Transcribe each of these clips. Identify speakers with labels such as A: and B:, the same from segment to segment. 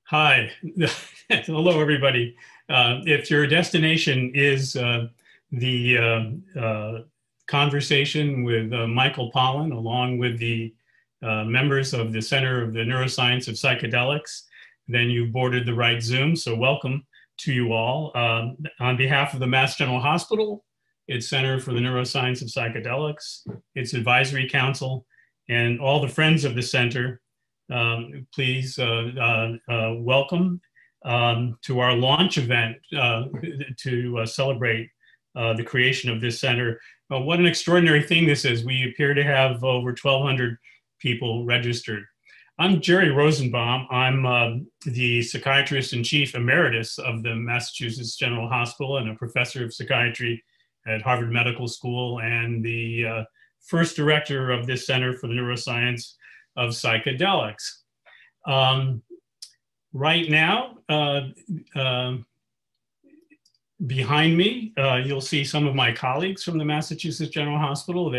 A: Hi. Hello, everybody. If your destination is the conversation with Michael Pollan, along with the members of the Center of the Neuroscience of Psychedelics, then you boarded the right Zoom. So welcome to you all. On behalf of the Mass General Hospital, its Center for the Neuroscience of Psychedelics, its Advisory Council, and all the friends of the center, please welcome to our launch event to celebrate the creation of this center. What an extraordinary thing this is. We appear to have over 1,200 people registered. I'm Jerry Rosenbaum. I'm the psychiatrist in chief emeritus of the Massachusetts General Hospital and a professor of psychiatry at Harvard Medical School and the first director of this Center for the Neuroscience of Psychedelics. Right now, behind me, you'll see some of my colleagues from the Massachusetts General Hospital.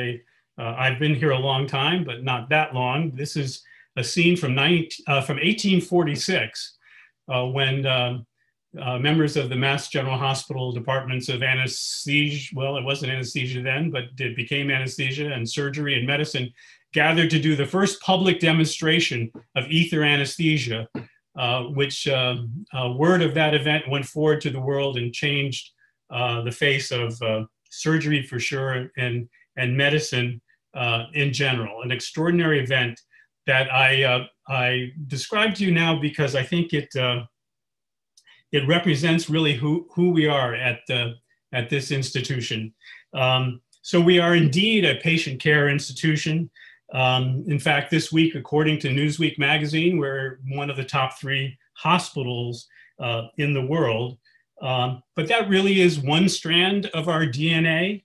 A: I've been here a long time, but not that long. This is a scene from 1846 when members of the Mass General Hospital departments of anesthesia, well, it wasn't anesthesia then, but it became anesthesia and surgery and medicine, gathered to do the first public demonstration of ether anesthesia, which word of that event went forward to the world and changed the face of surgery for sure and medicine in general. An extraordinary event that I describe to you now because I think it represents really who we are at this institution. So we are indeed a patient care institution. In fact, this week, according to Newsweek magazine, we're one of the top 3 hospitals in the world. But that really is one strand of our DNA.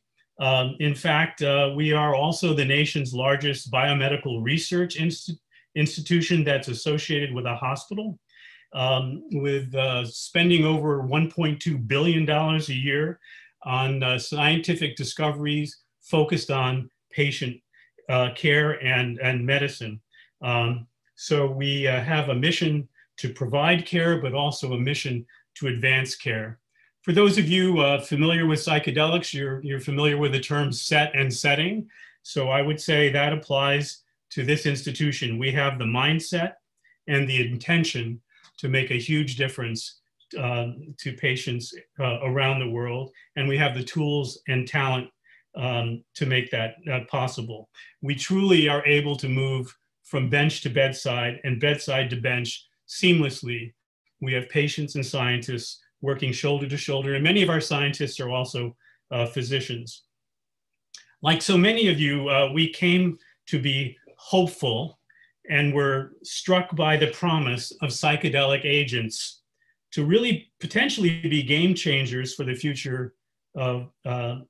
A: In fact, we are also the nation's largest biomedical research institution that's associated with a hospital, with spending over $1.2 billion a year on scientific discoveries focused on patient care and medicine. So we have a mission to provide care, but also a mission to advance care. For those of you familiar with psychedelics, you're familiar with the terms set and setting. So I would say that applies to this institution. We have the mindset and the intention to make a huge difference to patients around the world. And we have the tools and talent to make that possible. We truly are able to move from bench to bedside and bedside to bench seamlessly. We have patients and scientists working shoulder to shoulder, and many of our scientists are also physicians. Like so many of you, we came to be hopeful and were struck by the promise of psychedelic agents to really potentially be game changers for the future of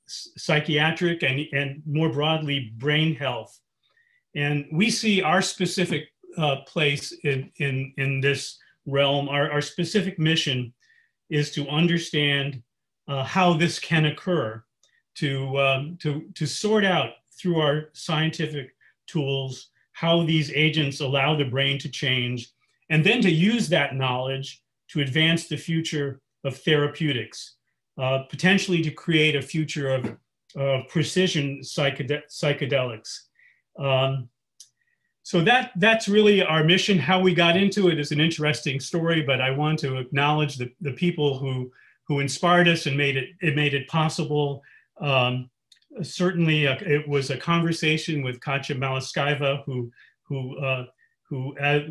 A: psychiatric and more broadly brain health. And we see our specific place in this realm. Our specific mission is to understand how this can occur, to sort out through our scientific tools how these agents allow the brain to change, and then to use that knowledge to advance the future of therapeutics. Potentially to create a future of precision psychedelics. So that's really our mission. How we got into it is an interesting story, but I want to acknowledge the people who inspired us and made it possible. Certainly, it was a conversation with Katya Malaskaiva, who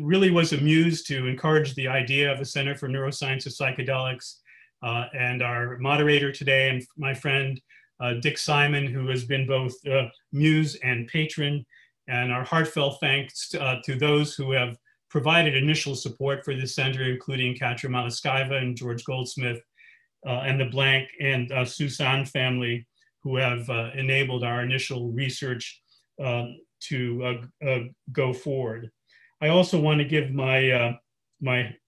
A: really was amused to encourage the idea of a Center for Neuroscience of Psychedelics. And our moderator today and my friend, Dick Simon, who has been both muse and patron. And our heartfelt thanks to those who have provided initial support for this center, including Katya Malaskaiva and George Goldsmith and the Blank and Susan family, who have enabled our initial research to go forward. I also want to give my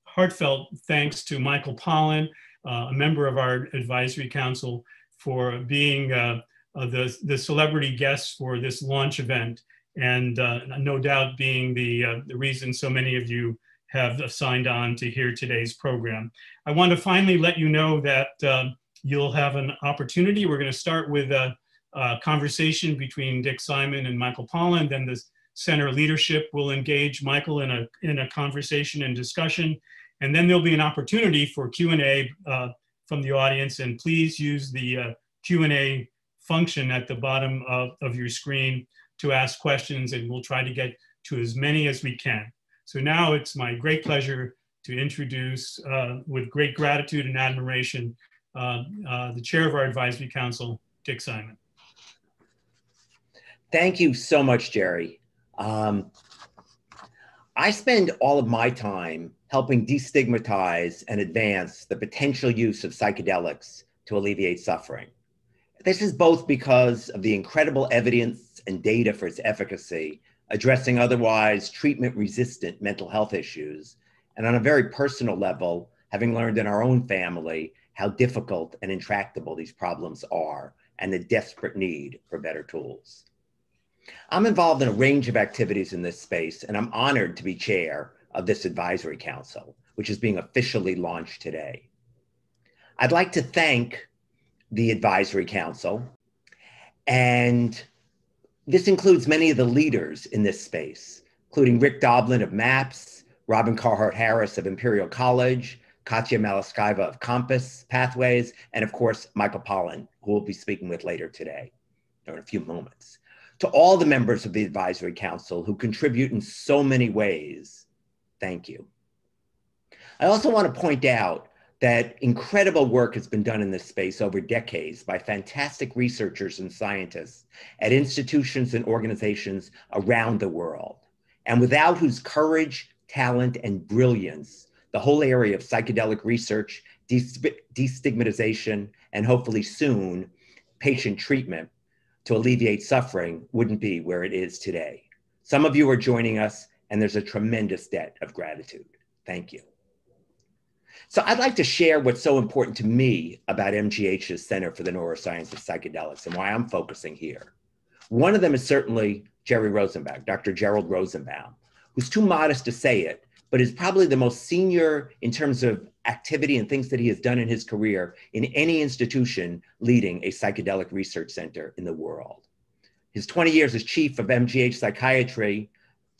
A: heartfelt thanks to Michael Pollan, a member of our advisory council, for being the celebrity guest for this launch event, and no doubt being the reason so many of you have signed on to hear today's program. I want to finally let you know that you'll have an opportunity. We're going to start with a conversation between Dick Simon and Michael Pollan. Then the center leadership will engage Michael in a conversation and discussion. And then there'll be an opportunity for Q&A from the audience. And please use the Q&A function at the bottom of your screen to ask questions, and we'll try to get to as many as we can. So now it's my great pleasure to introduce, with great gratitude and admiration, the chair of our advisory council, Dick Simon.
B: Thank you so much, Jerry. I spend all of my time helping destigmatize and advance the potential use of psychedelics to alleviate suffering. This is both because of the incredible evidence and data for its efficacy, addressing otherwise treatment-resistant mental health issues, and on a very personal level, having learned in our own family how difficult and intractable these problems are and the desperate need for better tools. I'm involved in a range of activities in this space, and I'm honored to be chair of this advisory council, which is being officially launched today. I'd like to thank the advisory council, and this includes many of the leaders in this space, including Rick Doblin of MAPS, Robin Carhart-Harris of Imperial College, Katya Malaskaiva of Compass Pathways, and of course, Michael Pollan, who we'll be speaking with later today, or in a few moments. To all the members of the advisory council who contribute in so many ways, thank you. I also want to point out that incredible work has been done in this space over decades by fantastic researchers and scientists at institutions and organizations around the world, and without whose courage, talent, and brilliance, the whole area of psychedelic research, destigmatization, and hopefully soon, patient treatment to alleviate suffering wouldn't be where it is today. Some of you are joining us, and there's a tremendous debt of gratitude. Thank you. So I'd like to share what's so important to me about MGH's Center for the Neuroscience of Psychedelics and why I'm focusing here. One of them is certainly Jerry Rosenbaum, Dr. Gerald Rosenbaum, who's too modest to say it, but is probably the most senior in terms of activity and things that he has done in his career in any institution leading a psychedelic research center in the world. His 20 years as chief of MGH Psychiatry,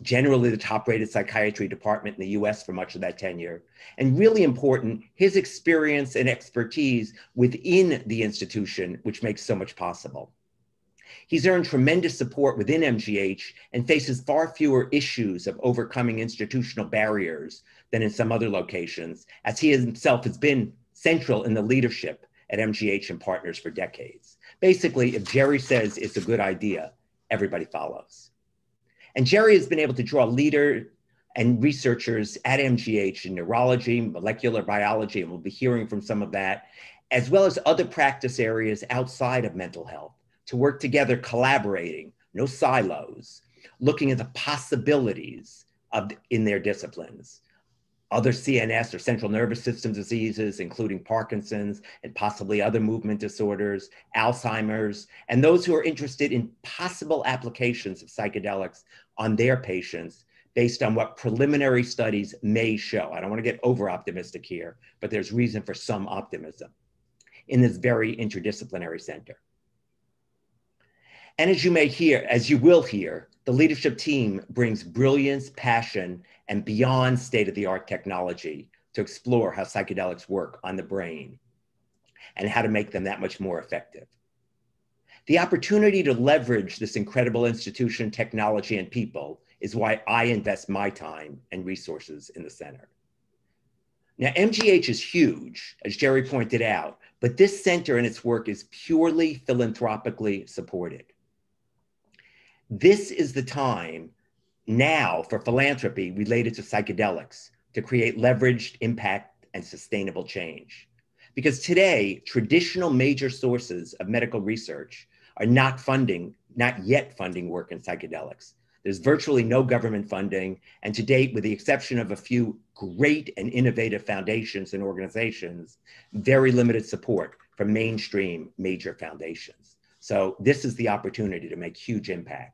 B: generally the top-rated psychiatry department in the US for much of that tenure, and really important, his experience and expertise within the institution, which makes so much possible. He's earned tremendous support within MGH and faces far fewer issues of overcoming institutional barriers than in some other locations, as he himself has been central in the leadership at MGH and partners for decades. Basically, if Jerry says it's a good idea, everybody follows. And Jerry has been able to draw leaders and researchers at MGH in neurology, molecular biology, and we'll be hearing from some of that, as well as other practice areas outside of mental health, to work together, collaborating, no silos, looking at the possibilities in their disciplines. Other CNS or central nervous system diseases, including Parkinson's and possibly other movement disorders, Alzheimer's, and those who are interested in possible applications of psychedelics on their patients based on what preliminary studies may show. I don't want to get over-optimistic here, but there's reason for some optimism in this very interdisciplinary center. And as you will hear, the leadership team brings brilliance, passion, and beyond state-of-the-art technology to explore how psychedelics work on the brain and how to make them that much more effective. The opportunity to leverage this incredible institution, technology, and people is why I invest my time and resources in the center. Now, MGH is huge, as Jerry pointed out, but this center and its work is purely philanthropically supported. This is the time now for philanthropy related to psychedelics to create leveraged impact and sustainable change. Because today, traditional major sources of medical research are not yet funding work in psychedelics. There's virtually no government funding, and to date, with the exception of a few great and innovative foundations and organizations, very limited support from mainstream major foundations. So this is the opportunity to make huge impact.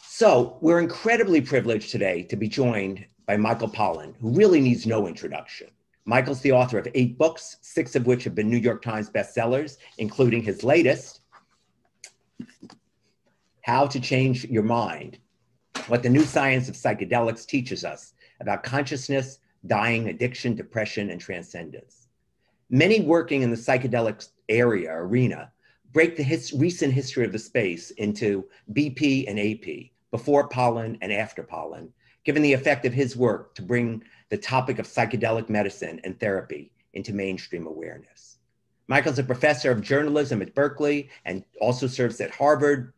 B: So we're incredibly privileged today to be joined by Michael Pollan, who really needs no introduction. Michael's the author of 8 books, 6 of which have been New York Times bestsellers, including his latest, How to Change Your Mind, What the New Science of Psychedelics Teaches Us About Consciousness, Dying, Addiction, Depression, and Transcendence. Many working in the psychedelics arena break the recent history of the space into BP and AP, before Pollan and after Pollan, given the effect of his work to bring the topic of psychedelic medicine and therapy into mainstream awareness. Michael's a professor of journalism at Berkeley and also serves at Harvard.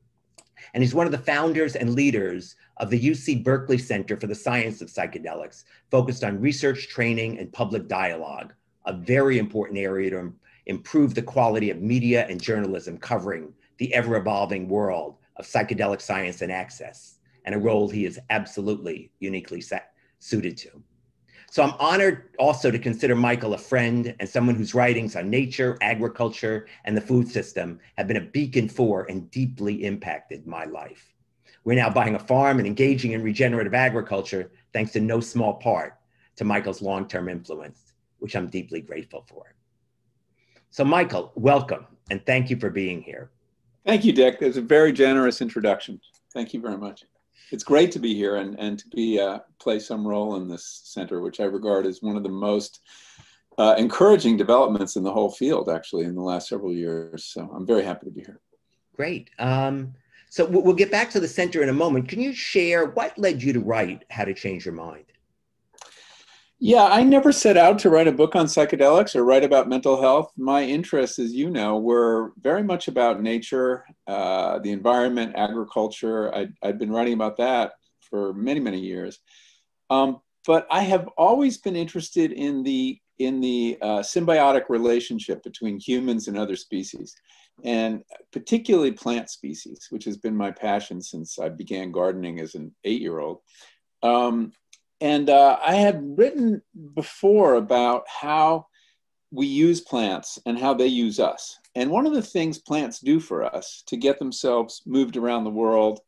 B: And he's one of the founders and leaders of the UC Berkeley Center for the Science of Psychedelics, focused on research, training, and public dialogue, a very important area to improve the quality of media and journalism covering the ever-evolving world of psychedelic science and access, and a role he is absolutely uniquely suited to. So I'm honored also to consider Michael a friend and someone whose writings on nature, agriculture, and the food system have been a beacon for and deeply impacted my life. We're now buying a farm and engaging in regenerative agriculture, thanks to no small part to Michael's long-term influence, which I'm deeply grateful for. So Michael, welcome, and thank you for being here.
C: Thank you, Dick. It's a very generous introduction. Thank you very much. It's great to be here and to be play some role in this center, which I regard as one of the most encouraging developments in the whole field, actually, in the last several years. So I'm very happy to be here.
B: Great. So we'll get back to the center in a moment. Can you share what led you to write How to Change Your Mind?
C: Yeah, I never set out to write a book on psychedelics or write about mental health. My interests, as you know, were very much about nature, the environment, agriculture. I'd been writing about that for many, many years. But I have always been interested in the symbiotic relationship between humans and other species, and particularly plant species, which has been my passion since I began gardening as an 8-year-old. And I had written before about how we use plants and how they use us. And one of the things plants do for us to get themselves moved around the world,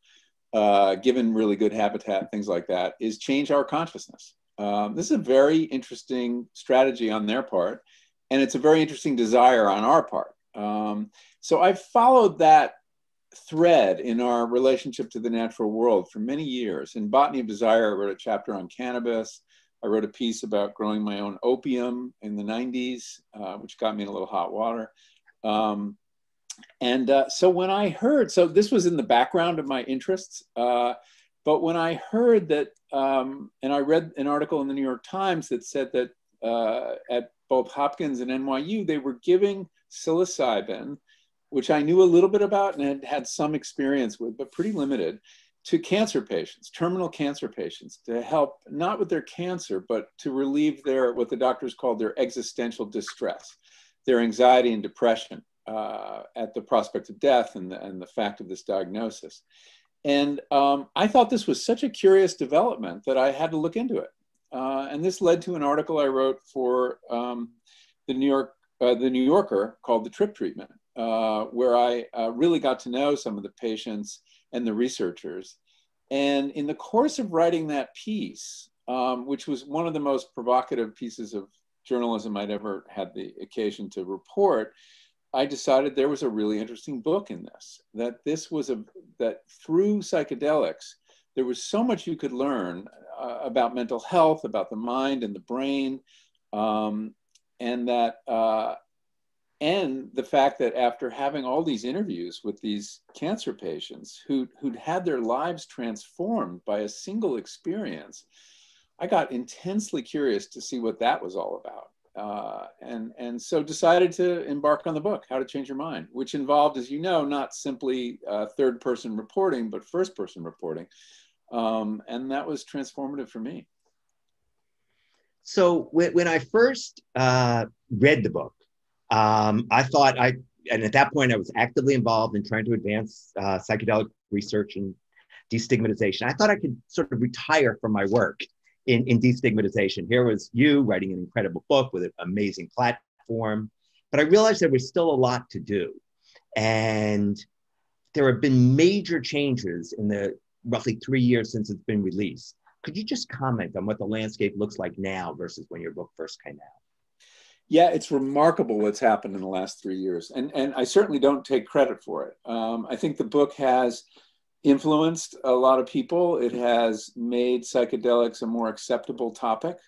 C: given really good habitat, things like that, is change our consciousness. This is a very interesting strategy on their part, and it's a very interesting desire on our part. So I've followed that thread in our relationship to the natural world for many years. In Botany of Desire, I wrote a chapter on cannabis. I wrote a piece about growing my own opium in the 90s, which got me in a little hot water. So when I heard, so this was in the background of my interests, but when I heard that, and I read an article in the New York Times that said that at both Hopkins and NYU, they were giving psilocybin, which I knew a little bit about and had had some experience with, but pretty limited, to cancer patients, terminal cancer patients, to help not with their cancer, but to relieve their, what the doctors called their existential distress, their anxiety and depression at the prospect of death and the fact of this diagnosis. And I thought this was such a curious development that I had to look into it. And this led to an article I wrote for the New Yorker called The Trip Treatment, where I really got to know some of the patients and the researchers. And in the course of writing that piece, which was one of the most provocative pieces of journalism I'd ever had the occasion to report, I decided there was a really interesting book in this, that through psychedelics, there was so much you could learn about mental health, about the mind and the brain, and the fact that after having all these interviews with these cancer patients who'd had their lives transformed by a single experience, I got intensely curious to see what that was all about. And so decided to embark on the book, How to Change Your Mind, which involved, as you know, not simply third-person reporting, but first-person reporting. And that was transformative for me.
B: So when I first read the book, I thought and at that point I was actively involved in trying to advance psychedelic research and destigmatization. I thought I could sort of retire from my work in destigmatization. Here was you writing an incredible book with an amazing platform, but I realized there was still a lot to do. And there have been major changes in the roughly 3 years since it's been released. Could you just comment on what the landscape looks like now versus when your book first came out?
C: Yeah, it's remarkable what's happened in the last 3 years. And I certainly don't take credit for it. I think the book has influenced a lot of people. It has made psychedelics a more acceptable topic.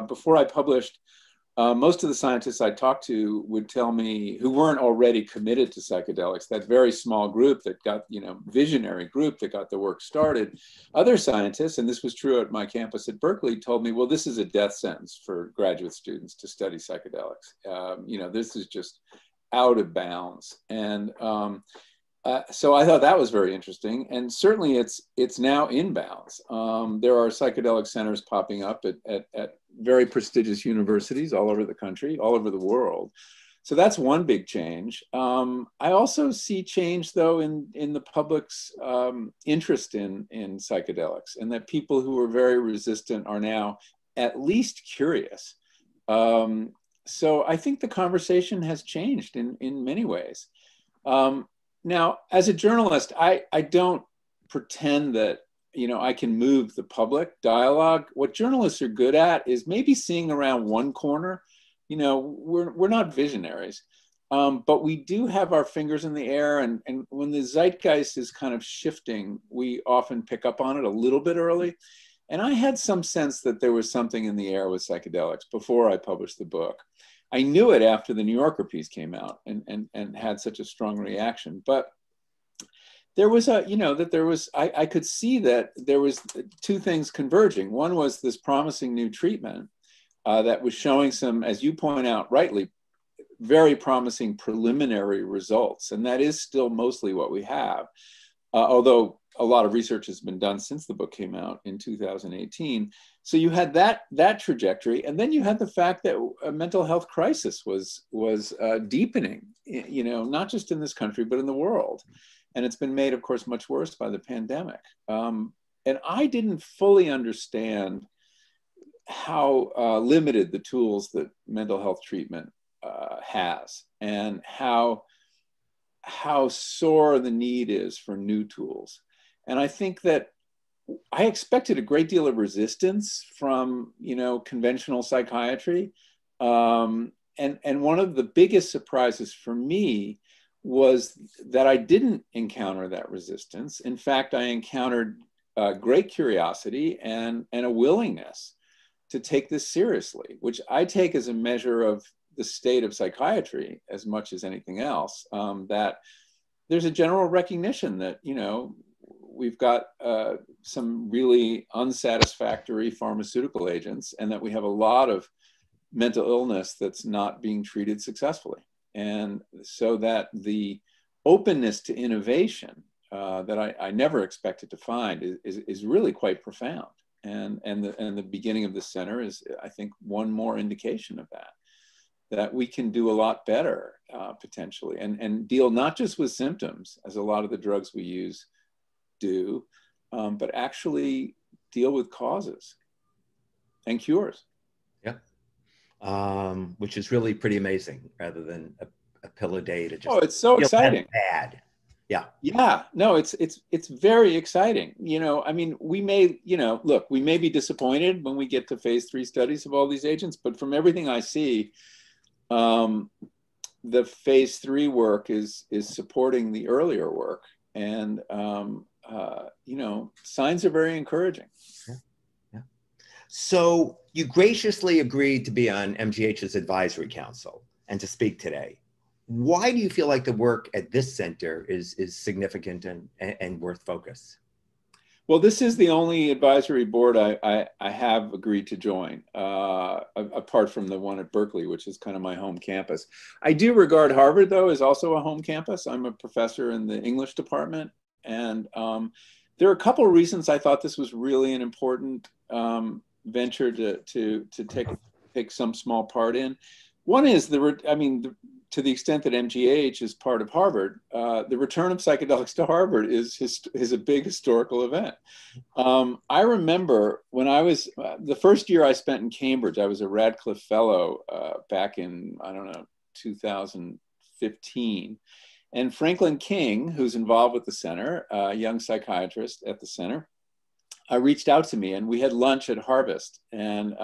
C: Before I published, most of the scientists I talked to would tell me, who weren't already committed to psychedelics, that very small group that got, visionary group that got the work started, other scientists, and this was true at my campus at Berkeley, told me, well, this is a death sentence for graduate students to study psychedelics. This is just out of bounds. And so I thought that was very interesting. And certainly it's now inbounds. There are psychedelic centers popping up at very prestigious universities all over the country, all over the world. So that's one big change. I also see change, though, in the public's interest in psychedelics, and that people who are very resistant are now at least curious. So I think the conversation has changed in many ways. Now, as a journalist, I don't pretend that I can move the public dialogue. What journalists are good at is maybe seeing around one corner. We're not visionaries, but we do have our fingers in the air. And when the zeitgeist is kind of shifting, we often pick up on it a little bit early. And I had some sense that there was something in the air with psychedelics before I published the book. I knew it after the New Yorker piece came out and had such a strong reaction. But there was I could see that there was two things converging. One was this promising new treatment that was showing some, as you point out rightly, very promising preliminary results. And that is still mostly what we have. Although a lot of research has been done since the book came out in 2018. So you had that trajectory. And then you had the fact that a mental health crisis was deepening, not just in this country, but in the world. And it's been made, of course, much worse by the pandemic. And I didn't fully understand how limited the tools that mental health treatment has, and how sore the need is for new tools. And I think that I expected a great deal of resistance from, conventional psychiatry. And one of the biggest surprises for me was that I didn't encounter that resistance. In fact, I encountered great curiosity and a willingness to take this seriously, which I take as a measure of the state of psychiatry as much as anything else, that there's a general recognition that, we've got some really unsatisfactory pharmaceutical agents, and that we have a lot of mental illness that's not being treated successfully. And so that the openness to innovation that I never expected to find is really quite profound. And the beginning of the center is, I think, one more indication of that we can do a lot better potentially, and deal not just with symptoms, as a lot of the drugs we use do, but actually deal with causes and cures.
B: Yeah, which is really pretty amazing, rather than a pill a day to just.
C: Oh, it's so exciting.
B: Bad. Yeah.
C: Yeah. No, it's very exciting. I mean, we may, look, we may be disappointed when we get to phase 3 studies of all these agents, but from everything I see, the phase 3 work is supporting the earlier work, and signs are very encouraging.
B: Yeah. So you graciously agreed to be on MGH's advisory council and to speak today. Why do you feel like the work at this center is significant and worth focus?
C: Well, this is the only advisory board I have agreed to join, apart from the one at Berkeley, which is kind of my home campus. I do regard Harvard, though, as also a home campus. I'm a professor in the English department. And there are a couple of reasons I thought this was really an important venture to take some small part in. One is to the extent that MGH is part of Harvard, the return of psychedelics to Harvard is a big historical event. I remember when I was, the first year I spent in Cambridge, I was a Radcliffe Fellow back in, 2015. And Franklin King, who's involved with the center, a young psychiatrist at the center, reached out to me, and we had lunch at Harvest, and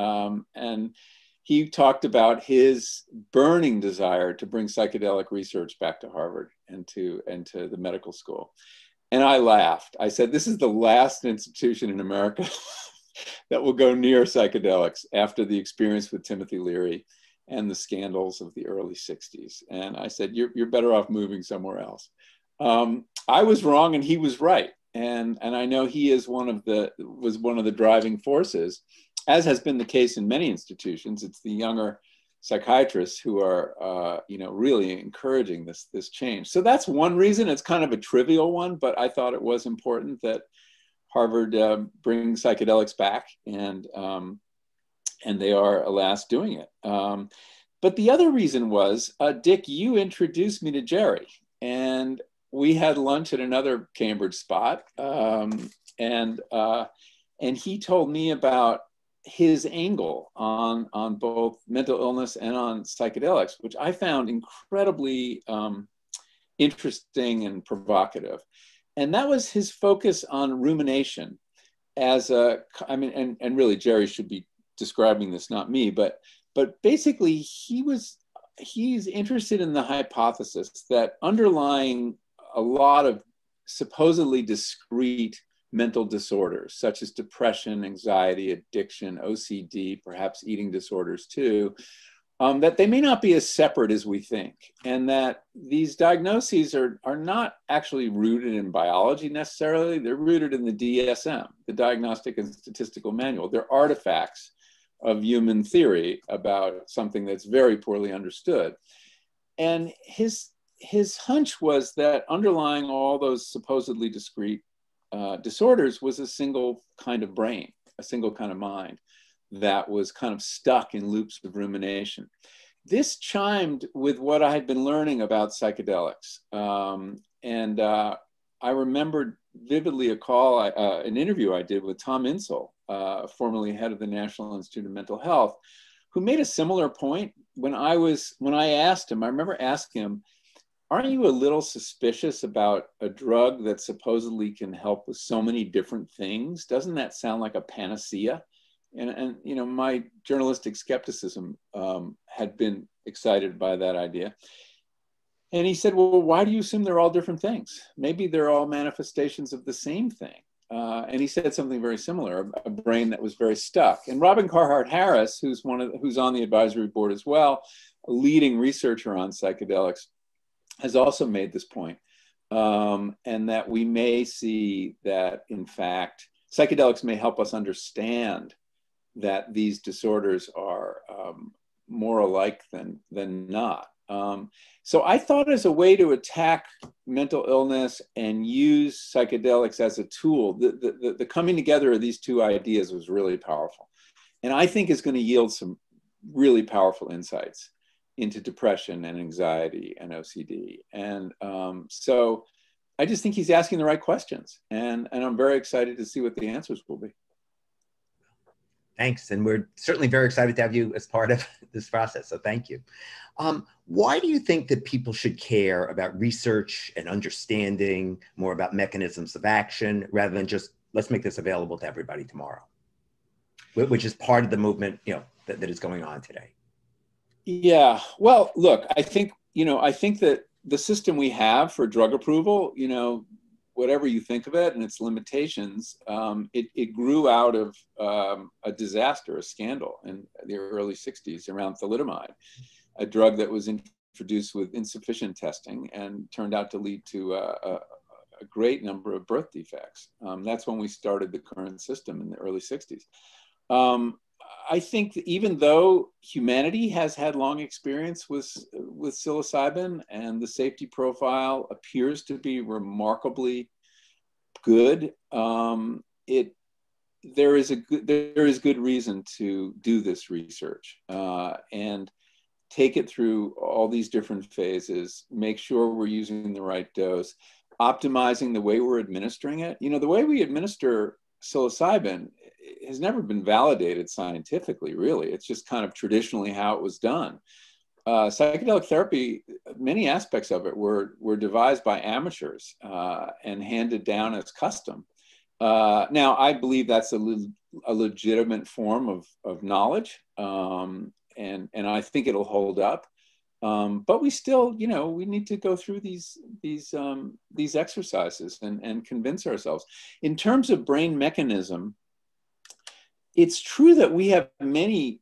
C: he talked about his burning desire to bring psychedelic research back to Harvard and to the medical school. And I laughed. I said, this is the last institution in America that will go near psychedelics after the experience with Timothy Leary and the scandals of the early 60s. And I said, you're better off moving somewhere else. I was wrong and he was right. And I know he was one of the driving forces, as has been the case in many institutions. It's the younger psychiatrists who are, really encouraging this change. So that's one reason. It's kind of a trivial one, but I thought it was important that Harvard bring psychedelics back, and they are, alas, doing it. But the other reason was, Dick, you introduced me to Jerry, and we had lunch at another Cambridge spot, and he told me about his angle on both mental illness and on psychedelics, which I found incredibly interesting and provocative. And that was his focus on rumination and really Jerry should be describing this, not me, but basically he's interested in the hypothesis that underlying a lot of supposedly discrete mental disorders, such as depression, anxiety, addiction, OCD, perhaps eating disorders too, that they may not be as separate as we think, and that these diagnoses are not actually rooted in biology necessarily. They're rooted in the DSM, the Diagnostic and Statistical Manual. They're artifacts of human theory about something that's very poorly understood. And his hunch was that underlying all those supposedly discrete disorders was a single kind of brain, a single kind of mind that was kind of stuck in loops of rumination. This chimed with what I had been learning about psychedelics. I remembered vividly an interview I did with Tom Insel, formerly head of the National Institute of Mental Health, who made a similar point when I asked him, I remember asking him, aren't you a little suspicious about a drug that supposedly can help with so many different things? Doesn't that sound like a panacea? And my journalistic skepticism had been excited by that idea. And he said, well, why do you assume they're all different things? Maybe they're all manifestations of the same thing. And he said something very similar, a brain that was very stuck. And Robin Carhart Harris, who's on the advisory board as well, a leading researcher on psychedelics, has also made this point, and that we may see that, in fact, psychedelics may help us understand that these disorders are more alike than not. So I thought, as a way to attack mental illness and use psychedelics as a tool, the coming together of these two ideas was really powerful. And I think is going to yield some really powerful insights into depression and anxiety and OCD. And so I just think he's asking the right questions. And I'm very excited to see what the answers will be.
B: Thanks. And we're certainly very excited to have you as part of this process. So thank you. Why do you think that people should care about research and understanding more about mechanisms of action rather than just, let's make this available to everybody tomorrow, which is part of the movement, that is going on today?
C: Yeah, well, look, I think that the system we have for drug approval, whatever you think of it and its limitations, it grew out of a disaster, a scandal in the early 60s around thalidomide, a drug that was introduced with insufficient testing and turned out to lead to a great number of birth defects. That's when we started the current system in the early 60s. I think that even though humanity has had long experience with psilocybin and the safety profile appears to be remarkably good, there is good reason to do this research and take it through all these different phases, make sure we're using the right dose, optimizing the way we're administering it. The way we administer psilocybin has never been validated scientifically, really. It's just kind of traditionally how it was done. Psychedelic therapy, many aspects of it were devised by amateurs and handed down as custom. Now, I believe that's a legitimate form of knowledge, and I think it'll hold up. But we still, we need to go through these exercises and convince ourselves. In terms of brain mechanism, it's true that we have many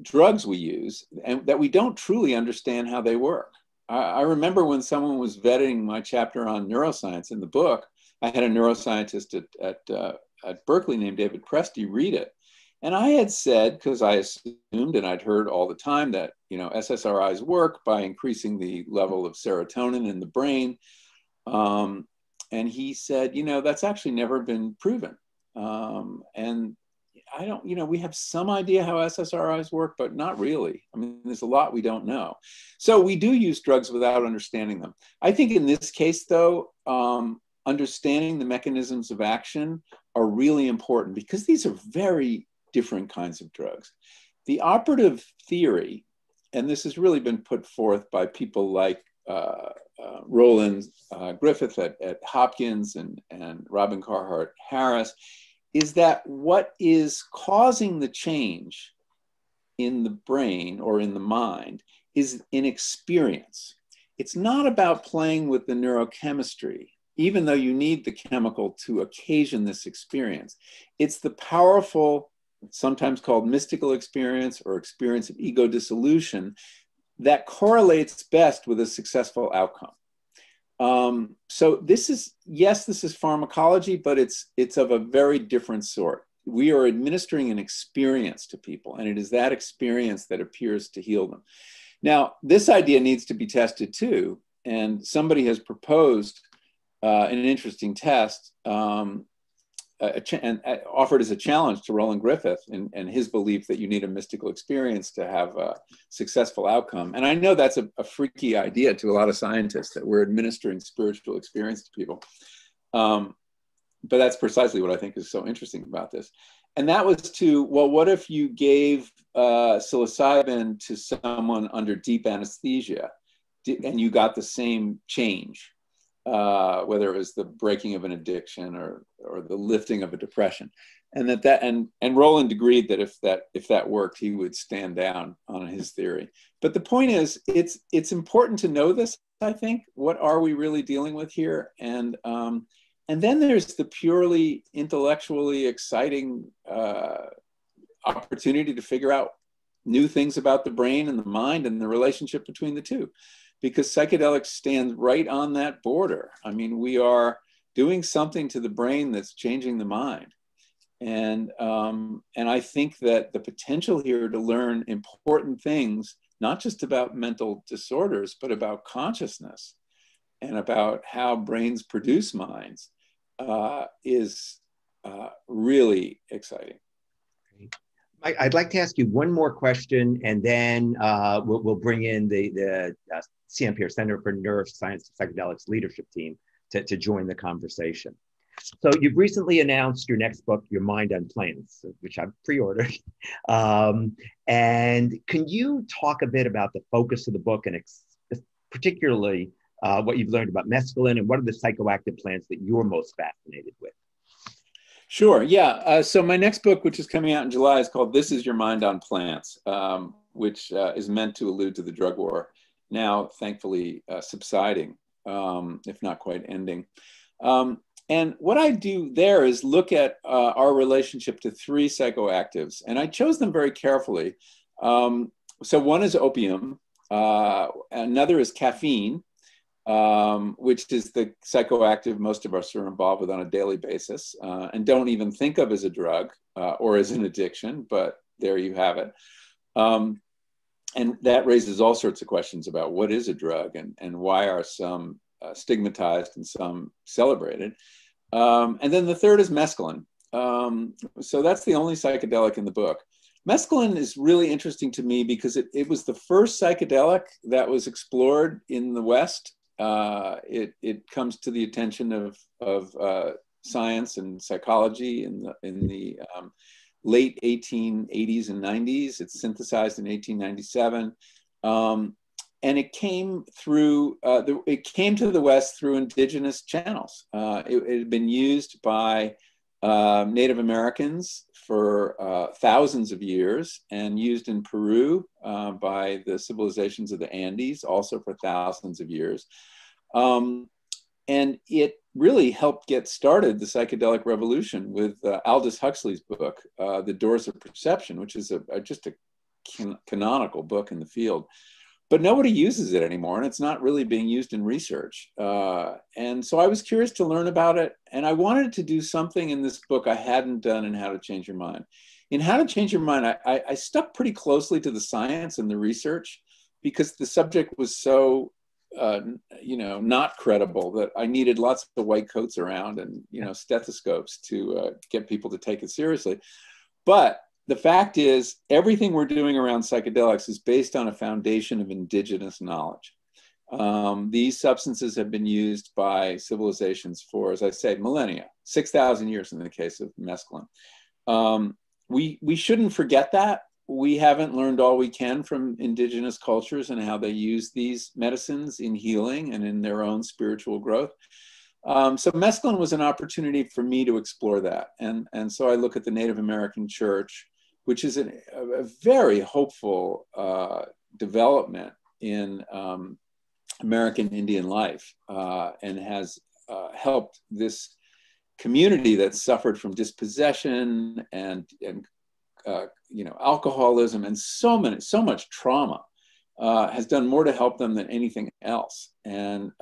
C: drugs we use and that we don't truly understand how they work. I remember when someone was vetting my chapter on neuroscience in the book, I had a neuroscientist at Berkeley named David Presti read it. And I had said, because I assumed and I'd heard all the time that, SSRIs work by increasing the level of serotonin in the brain. And he said, that's actually never been proven. And I don't, we have some idea how SSRIs work, but not really. I mean, there's a lot we don't know. So we do use drugs without understanding them. I think in this case, though, understanding the mechanisms of action are really important because these are very different kinds of drugs. The operative theory, and this has really been put forth by people like Roland Griffith at Hopkins and Robin Carhart Harris, is that what is causing the change in the brain or in the mind is an experience. It's not about playing with the neurochemistry, even though you need the chemical to occasion this experience. It's the powerful, sometimes called mystical experience or experience of ego dissolution that correlates best with a successful outcome. So this is, yes, this is pharmacology, but it's of a very different sort. We are administering an experience to people, and it is that experience that appears to heal them. Now, this idea needs to be tested too, and somebody has proposed an interesting test and offered as a challenge to Roland Griffith and his belief that you need a mystical experience to have a successful outcome. And I know that's a freaky idea to a lot of scientists, that we're administering spiritual experience to people. But that's precisely what I think is so interesting about this. And that was well, what if you gave psilocybin to someone under deep anesthesia and you got the same change? Whether it was the breaking of an addiction or the lifting of a depression, and Roland agreed that if that worked, he would stand down on his theory. But the point is, it's important to know this. I think, what are we really dealing with here? And then there's the purely intellectually exciting opportunity to figure out new things about the brain and the mind and the relationship between the two. Because psychedelics stand right on that border. I mean, we are doing something to the brain that's changing the mind. And I think that the potential here to learn important things, not just about mental disorders, but about consciousness and about how brains produce minds is really exciting.
B: I'd like to ask you one more question, and then we'll bring in the CNPR Center for Neuroscience and Psychedelics leadership team to join the conversation. So you've recently announced your next book, Your Mind on Plants, which I've pre-ordered. And can you talk a bit about the focus of the book and particularly what you've learned about mescaline and what are the psychoactive plants that you're most fascinated with?
C: Sure, yeah. So my next book, which is coming out in July, is called This Is Your Mind on Plants, which is meant to allude to the drug war, now thankfully subsiding, if not quite ending. And what I do there is look at our relationship to three psychoactives, and I chose them very carefully. So one is opium, another is caffeine, which is the psychoactive most of us are involved with on a daily basis and don't even think of as a drug or as an addiction, but there you have it. And that raises all sorts of questions about what is a drug and why are some stigmatized and some celebrated. And then the third is mescaline. So that's the only psychedelic in the book. Mescaline is really interesting to me because it was the first psychedelic that was explored in the West. It comes to the attention of science and psychology in the late 1880s and 90s. It's synthesized in 1897. And it came through, it came to the West through indigenous channels. It had been used by Native Americans for thousands of years, and used in Peru by the civilizations of the Andes, also for thousands of years. And it really helped get started the psychedelic revolution with Aldous Huxley's book, The Doors of Perception, which is just a canonical book in the field. But nobody uses it anymore, and it's not really being used in research. And so I was curious to learn about it, and I wanted to do something in this book I hadn't done in How to Change Your Mind. In How to Change Your Mind, I stuck pretty closely to the science and the research, because the subject was so not credible that I needed lots of white coats around and stethoscopes to get people to take it seriously. But the fact is, everything we're doing around psychedelics is based on a foundation of indigenous knowledge. These substances have been used by civilizations for, as I say, millennia, 6,000 years in the case of mescaline. We shouldn't forget that. We haven't learned all we can from indigenous cultures and how they use these medicines in healing and in their own spiritual growth. So mescaline was an opportunity for me to explore that. And so I look at the Native American church, which is a very hopeful development in American Indian life, and has helped this community that suffered from dispossession and alcoholism and so much trauma, has done more to help them than anything else. And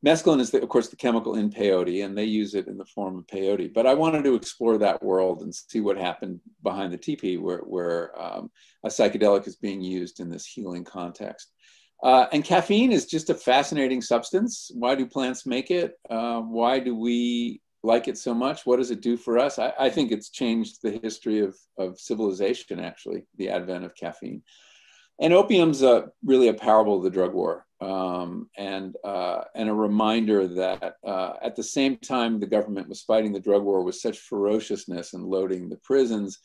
C: mescaline is, of course, the chemical in peyote, and they use it in the form of peyote. But I wanted to explore that world and see what happened behind the teepee, where a psychedelic is being used in this healing context. And caffeine is just a fascinating substance. Why do plants make it? Why do we like it so much? What does it do for us? I think it's changed the history of civilization, actually, the advent of caffeine. And opium's really a parable of the drug war, and a reminder that at the same time the government was fighting the drug war with such ferociousness and loading the prisons,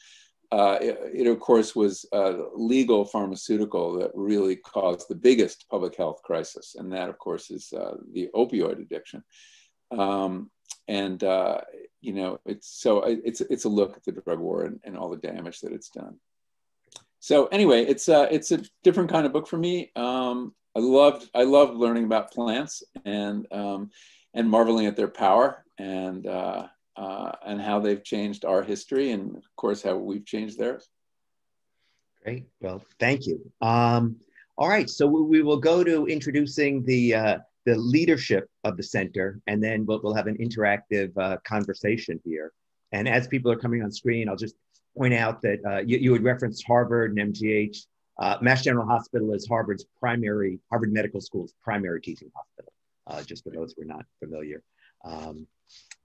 C: it of course was legal pharmaceutical that really caused the biggest public health crisis, and that of course is the opioid addiction. It's a look at the drug war and all the damage that it's done. So anyway, it's a different kind of book for me. I loved learning about plants and marveling at their power and how they've changed our history, and of course how we've changed theirs.
B: Great. Well, thank you. All right, so we will go to introducing the leadership of the center, and then we'll have an interactive conversation here. And as people are coming on screen, I'll just point out that you had referenced Harvard and MGH. Mass General Hospital is Harvard Medical School's primary teaching hospital, just for those who are not familiar.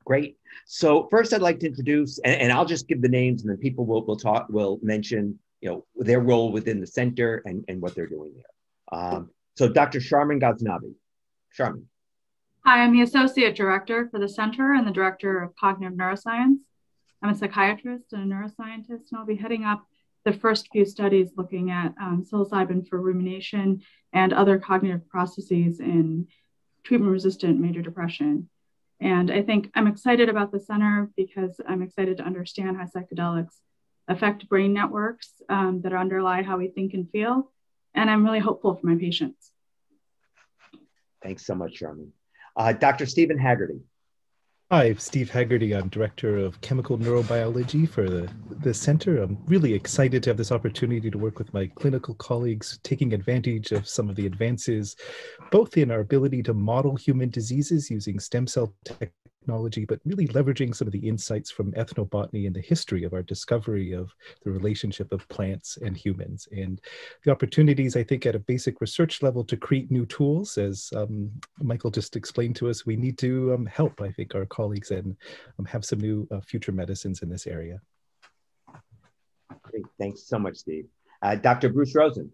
B: Great. So first I'd like to introduce, and I'll just give the names, and then people will mention their role within the center and what they're doing there. So Dr. Sharmin Ghaznavi. Sharmin.
D: Hi, I'm the Associate Director for the Center and the Director of Cognitive Neuroscience. I'm a psychiatrist and a neuroscientist, and I'll be heading up the first few studies looking at psilocybin for rumination and other cognitive processes in treatment-resistant major depression. And I think I'm excited about the center because I'm excited to understand how psychedelics affect brain networks that underlie how we think and feel. And I'm really hopeful for my patients.
B: Thanks so much, Sharmin. Dr. Stephen Haggerty.
E: Hi, I'm Steve Haggerty. I'm Director of Chemical Neurobiology for the center. I'm really excited to have this opportunity to work with my clinical colleagues, taking advantage of some of the advances, both in our ability to model human diseases using stem cell technology, but really leveraging some of the insights from ethnobotany and the history of our discovery of the relationship of plants and humans. And the opportunities, I think, at a basic research level to create new tools, as Michael just explained to us, we need to help, I think, our colleagues and have some new future medicines in this area.
B: Great, thanks so much, Steve. Dr. Bruce Rosen.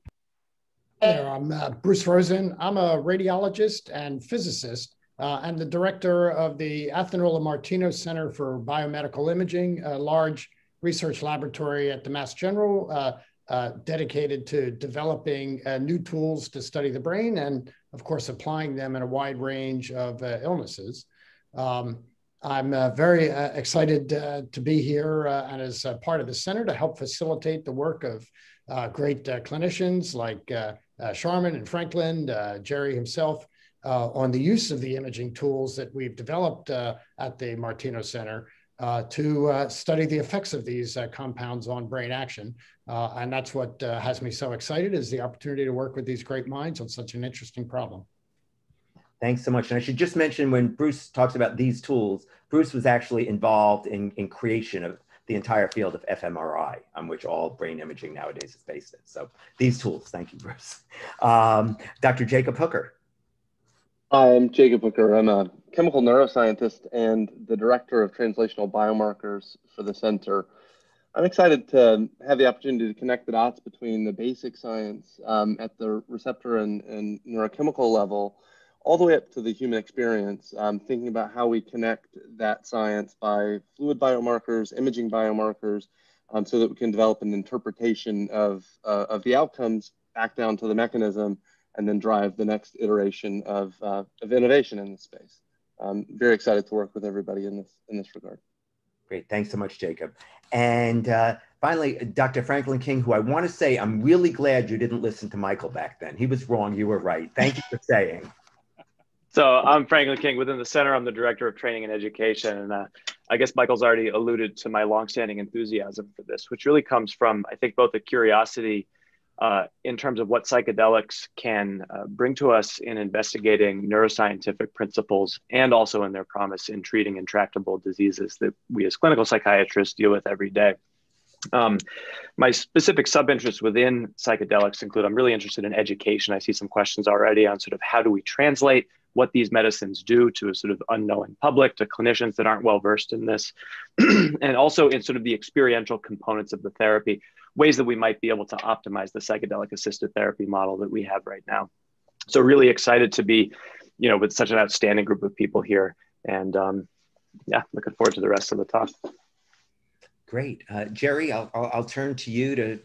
F: Hey there, I'm Bruce Rosen. I'm a radiologist and physicist. I'm the director of the Athenola Martino Center for Biomedical Imaging, a large research laboratory at the Mass General, dedicated to developing new tools to study the brain and, of course, applying them in a wide range of illnesses. I'm very excited to be here and as part of the center to help facilitate the work of great clinicians like Sharman and Franklin, Jerry himself, on the use of the imaging tools that we've developed at the Martino Center to study the effects of these compounds on brain action. And that's what has me so excited, is the opportunity to work with these great minds on such an interesting problem.
B: Thanks so much. And I should just mention, when Bruce talks about these tools, Bruce was actually involved in creation of the entire field of fMRI, on which all brain imaging nowadays is based in. So these tools, thank you, Bruce. Dr. Jacob Hooker.
G: I'm Jacob Hooker. I'm a chemical neuroscientist and the director of translational biomarkers for the center. I'm excited to have the opportunity to connect the dots between the basic science at the receptor and neurochemical level, all the way up to the human experience, thinking about how we connect that science by fluid biomarkers, imaging biomarkers, so that we can develop an interpretation of the outcomes back down to the mechanism, and then drive the next iteration of innovation in this space. I'm very excited to work with everybody in this regard.
B: Great, thanks so much, Jacob. And finally, Dr. Franklin King, who I want to say, I'm really glad you didn't listen to Michael back then. He was wrong, you were right. Thank you for saying.
H: So I'm Franklin King. Within the center, I'm the director of training and education. And I guess Michael's already alluded to my longstanding enthusiasm for this, which really comes from, I think, both a curiosity in terms of what psychedelics can bring to us in investigating neuroscientific principles, and also in their promise in treating intractable diseases that we as clinical psychiatrists deal with every day. My specific sub-interests within psychedelics include, I'm really interested in education. I see some questions already on sort of how do we translate what these medicines do to a sort of unknowing public, to clinicians that aren't well versed in this, and also in sort of the experiential components of the therapy, ways that we might be able to optimize the psychedelic assisted therapy model that we have right now. So really excited to be, with such an outstanding group of people here, and yeah, looking forward to the rest of the talk.
B: Great. Jerry, I'll turn to you to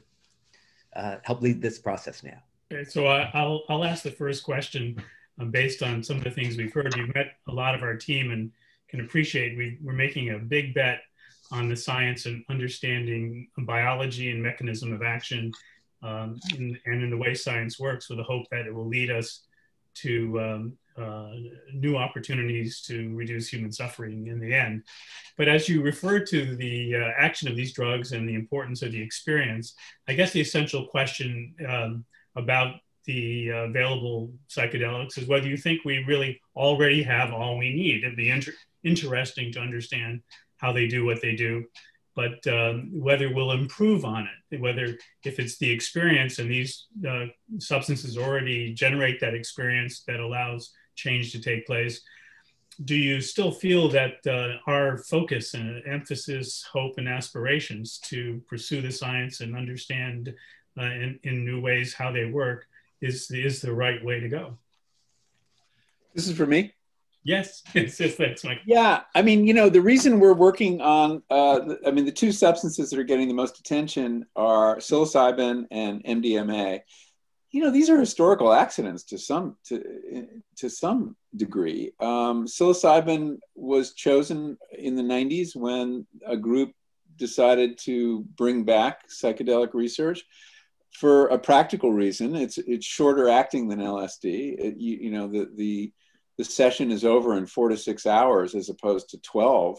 B: help lead this process now.
A: Okay, so I'll ask the first question based on some of the things we've heard. You've met a lot of our team and can appreciate we're making a big bet on the science and understanding biology and mechanism of action and in the way science works, with the hope that it will lead us to new opportunities to reduce human suffering in the end. But as you refer to the action of these drugs and the importance of the experience, I guess the essential question about the available psychedelics is whether you think we really already have all we need. It'd be interesting to understand how they do what they do, but whether we'll improve on it, whether if it's the experience and these substances already generate that experience that allows change to take place. Do you still feel that our focus and emphasis, hope, and aspirations to pursue the science and understand in new ways how they work is the right way to go?
C: This is for me?
A: Yes, that's Mike.
C: Yeah, I mean, the reason we're working on, the two substances that are getting the most attention are psilocybin and MDMA. These are historical accidents to some degree. Psilocybin was chosen in the 90s when a group decided to bring back psychedelic research for a practical reason. It's shorter acting than LSD. The session is over in 4 to 6 hours as opposed to 12.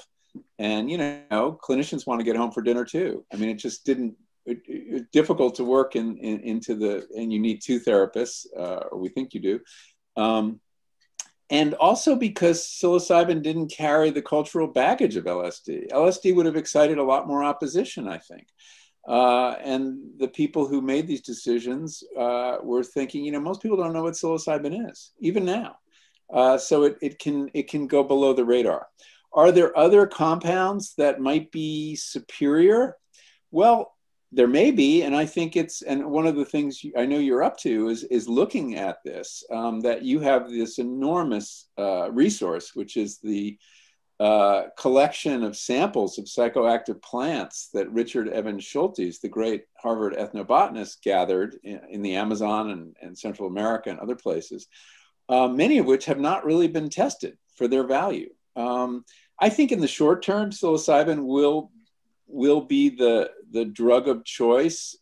C: And, clinicians want to get home for dinner too. I mean, it just it's difficult to work and you need 2 therapists, or we think you do. And also because psilocybin didn't carry the cultural baggage of LSD. LSD would have excited a lot more opposition, I think. And the people who made these decisions were thinking, most people don't know what psilocybin is, even now. So it can go below the radar. Are there other compounds that might be superior? Well, there may be, and I think and one of the things I know you're up to is looking at this, that you have this enormous resource, which is the collection of samples of psychoactive plants that Richard Evans Schultes, the great Harvard ethnobotanist, gathered in the Amazon and Central America and other places, many of which have not really been tested for their value. I think in the short term, psilocybin will be the drug of choice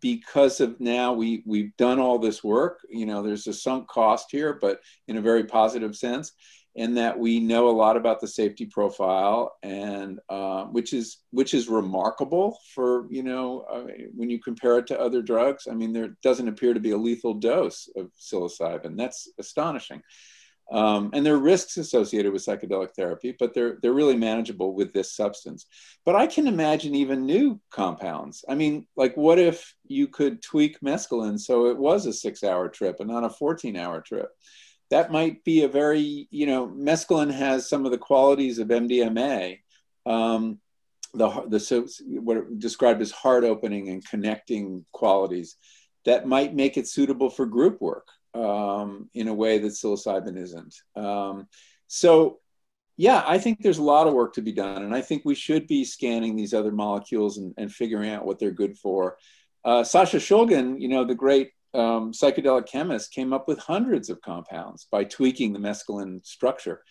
C: because of now we've done all this work. You know, there's a sunk cost here, but in a very positive sense, and that we know a lot about the safety profile, and which is remarkable for, you know, when you compare it to other drugs. I mean, there doesn't appear to be a lethal dose of psilocybin. That's astonishing. And there are risks associated with psychedelic therapy, but they're really manageable with this substance. But I can imagine even new compounds. I mean, like, what if you could tweak mescaline so it was a 6-hour trip and not a 14-hour trip? That might be a very, you know, mescaline has some of the qualities of MDMA, what are described as heart opening and connecting qualities that might make it suitable for group work in a way that psilocybin isn't. So yeah, I think there's a lot of work to be done, and I think we should be scanning these other molecules and figuring out what they're good for. Sasha Shulgin, you know, the great psychedelic chemist, came up with hundreds of compounds by tweaking the mescaline structure.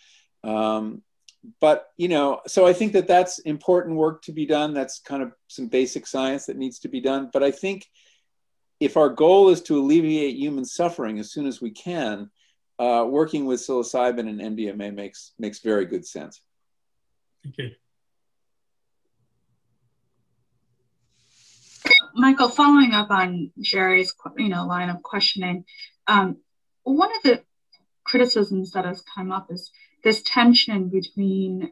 C: But, you know, so I think that that's important work to be done. That's kind of some basic science that needs to be done. But I think if our goal is to alleviate human suffering as soon as we can, working with psilocybin and MDMA makes very good sense.
A: Okay.
D: Michael, following up on Jerry's, line of questioning, one of the criticisms that has come up is this tension between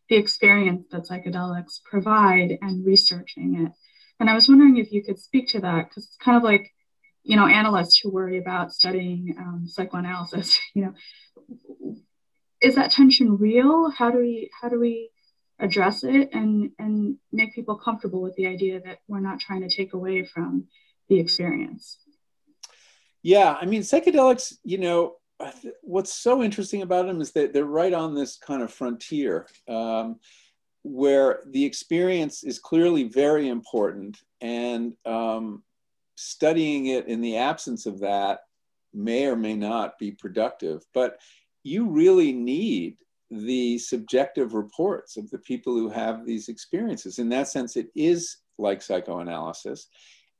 D: the experience that psychedelics provide and researching it. And I was wondering if you could speak to that, because it's kind of like, you know, analysts who worry about studying psychoanalysis, you know, is that tension real? How do we address it and make people comfortable with the idea that we're not trying to take away from the experience?
C: Yeah, I mean, psychedelics, you know, what's so interesting about them is that they're right on this kind of frontier where the experience is clearly very important, and studying it in the absence of that may or may not be productive. But you really need the subjective reports of the people who have these experiences. In that sense, it is like psychoanalysis.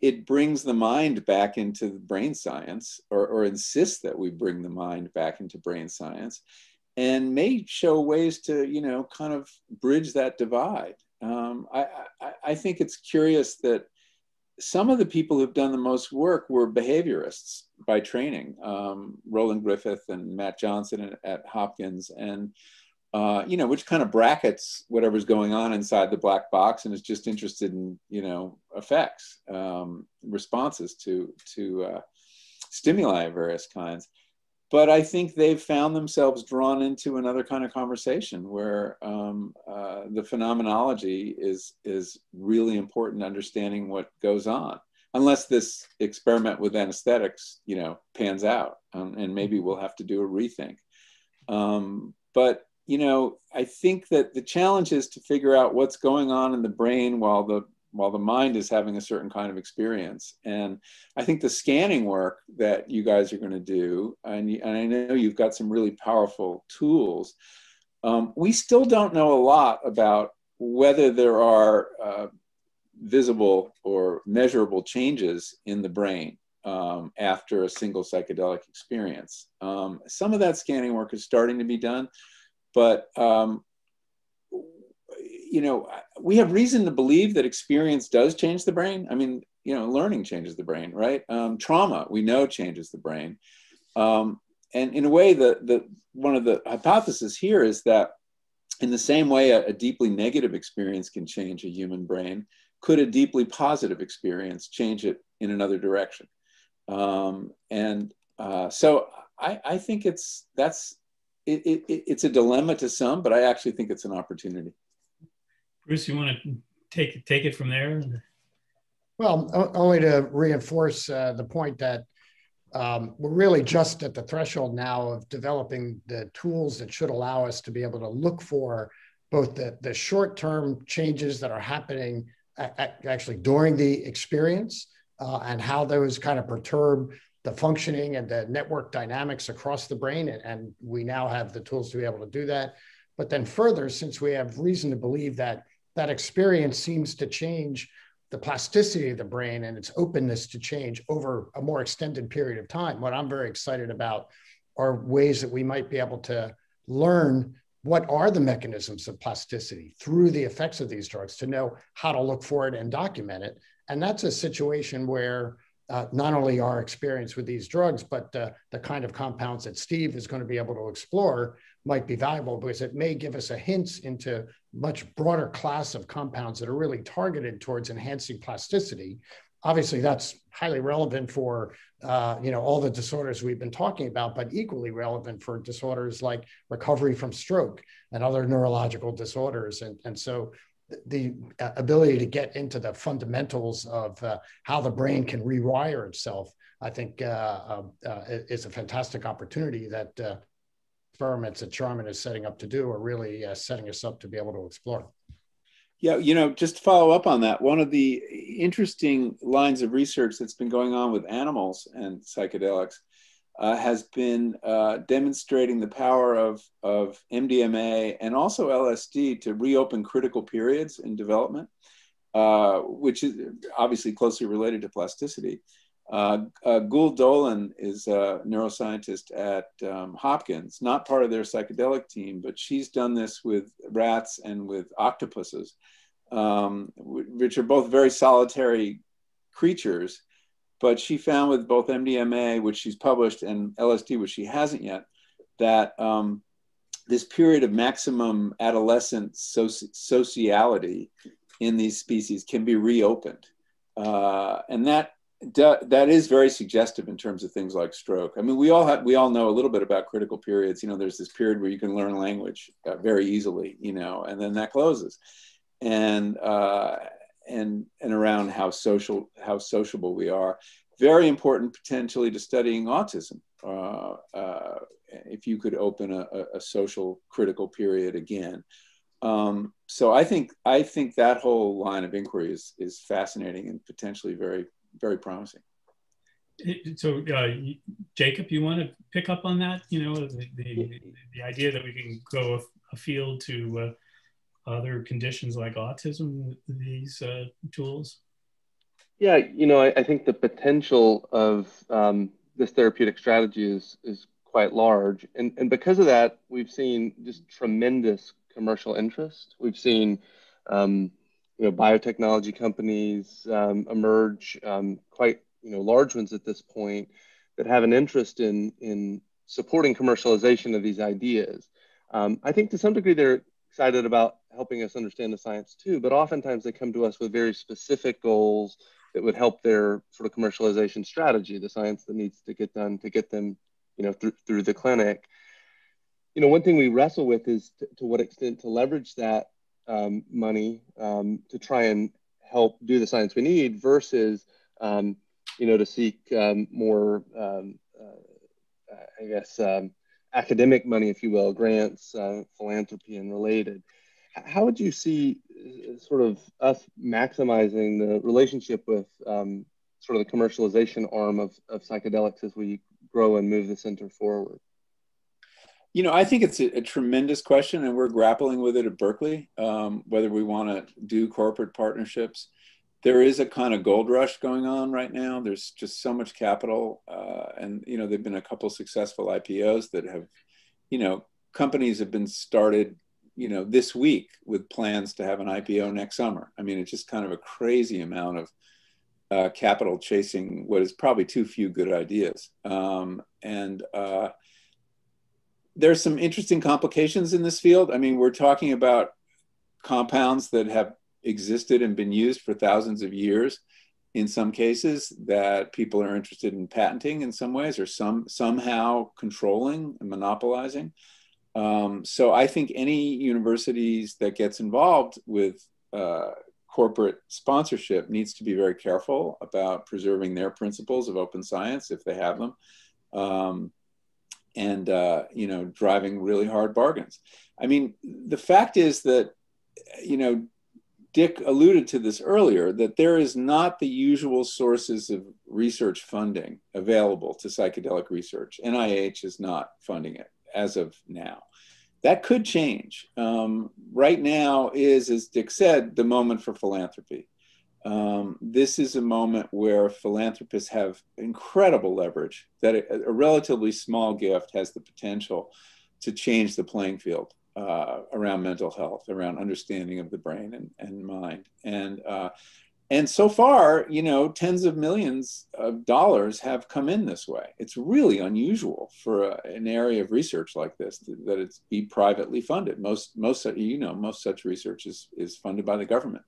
C: It brings the mind back into brain science, or insists that we bring the mind back into brain science, and may show ways to, you know, kind of bridge that divide. I think it's curious that some of the people who've done the most work were behaviorists by training, Roland Griffith and Matt Johnson at Hopkins, and you know, which kind of brackets whatever's going on inside the black box and is just interested in, you know, effects, responses to stimuli of various kinds. But I think they've found themselves drawn into another kind of conversation where the phenomenology is really important, understanding what goes on, unless this experiment with anesthetics, you know, pans out, and maybe we'll have to do a rethink. But you know, I think that the challenge is to figure out what's going on in the brain while the mind is having a certain kind of experience. And I think the scanning work that you guys are going to do, and I know you've got some really powerful tools, we still don't know a lot about whether there are visible or measurable changes in the brain after a single psychedelic experience. Some of that scanning work is starting to be done. But, you know, we have reason to believe that experience does change the brain. I mean, you know, learning changes the brain, right? Trauma, we know, changes the brain. And in a way, one of the hypotheses here is that in the same way a deeply negative experience can change a human brain, could a deeply positive experience change it in another direction? So I think it's a dilemma to some, but I actually think it's an opportunity.
A: Bruce, you want to take it from there?
F: Well, only to reinforce the point that we're really just at the threshold now of developing the tools that should allow us to be able to look for both the short-term changes that are happening actually during the experience and how those kind of perturb the functioning and the network dynamics across the brain. And we now have the tools to be able to do that. But then further, since we have reason to believe that that experience seems to change the plasticity of the brain and its openness to change over a more extended period of time, what I'm very excited about are ways that we might be able to learn what are the mechanisms of plasticity through the effects of these drugs, to know how to look for it and document it. And that's a situation where not only our experience with these drugs, but the kind of compounds that Steve is going to be able to explore might be valuable, because it may give us a hint into much broader class of compounds that are really targeted towards enhancing plasticity. Obviously, that's highly relevant for all the disorders we've been talking about, but equally relevant for disorders like recovery from stroke and other neurological disorders. And so the ability to get into the fundamentals of how the brain can rewire itself, I think is a fantastic opportunity that experiments that Charmin is setting up to do are really setting us up to be able to explore.
C: Yeah, just to follow up on that, one of the interesting lines of research that's been going on with animals and psychedelics has been demonstrating the power of MDMA and also LSD to reopen critical periods in development, which is obviously closely related to plasticity. Gould Dolan is a neuroscientist at Hopkins, not part of their psychedelic team, but she's done this with rats and with octopuses, which are both very solitary creatures. But she found with both MDMA, which she's published, and LSD, which she hasn't yet, that this period of maximum adolescent sociality in these species can be reopened. And that is very suggestive in terms of things like stroke. I mean, we all know a little bit about critical periods. There's this period where you can learn language very easily, and then that closes. And around how sociable we are. Very important potentially to studying autism. If you could open a social critical period again. So I think that whole line of inquiry is fascinating and potentially very, very promising.
A: So Jacob, you want to pick up on that? The idea that we can go afield to other conditions like autism with these tools?
G: Yeah, I think the potential of this therapeutic strategy is quite large. And because of that, we've seen just tremendous commercial interest. We've seen biotechnology companies emerge, quite large ones at this point, that have an interest in supporting commercialization of these ideas. I think to some degree they're excited about helping us understand the science too, but oftentimes they come to us with very specific goals that would help their sort of commercialization strategy, the science that needs to get done to get them, through the clinic. One thing we wrestle with is to what extent to leverage that money to try and help do the science we need versus, to seek more, academic money, if you will, grants, philanthropy, and related. How would you see sort of us maximizing the relationship with sort of the commercialization arm of psychedelics as we grow and move the center forward?
C: I think it's a tremendous question, and we're grappling with it at Berkeley, whether we want to do corporate partnerships. There is a kind of gold rush going on right now. There's just so much capital. And, there've been a couple successful IPOs that have, companies have been started, this week with plans to have an IPO next summer. I mean, it's just kind of a crazy amount of capital chasing what is probably too few good ideas. There's some interesting complications in this field. I mean, we're talking about compounds that have existed and been used for thousands of years in some cases, that people are interested in patenting in some ways, or somehow controlling and monopolizing. So I think any universities that gets involved with corporate sponsorship needs to be very careful about preserving their principles of open science, if they have them, and you know, driving really hard bargains. I mean, the fact is that, you know, Dick alluded to this earlier, that there is not the usual sources of research funding available to psychedelic research. NIH is not funding it as of now. That could change. Right now is, as Dick said, the moment for philanthropy. This is a moment where philanthropists have incredible leverage, that a relatively small gift has the potential to change the playing field around mental health, around understanding of the brain and mind. And so far, you know, tens of millions of dollars have come in this way. It's really unusual for an area of research like this that it's be privately funded. Most such research is funded by the government.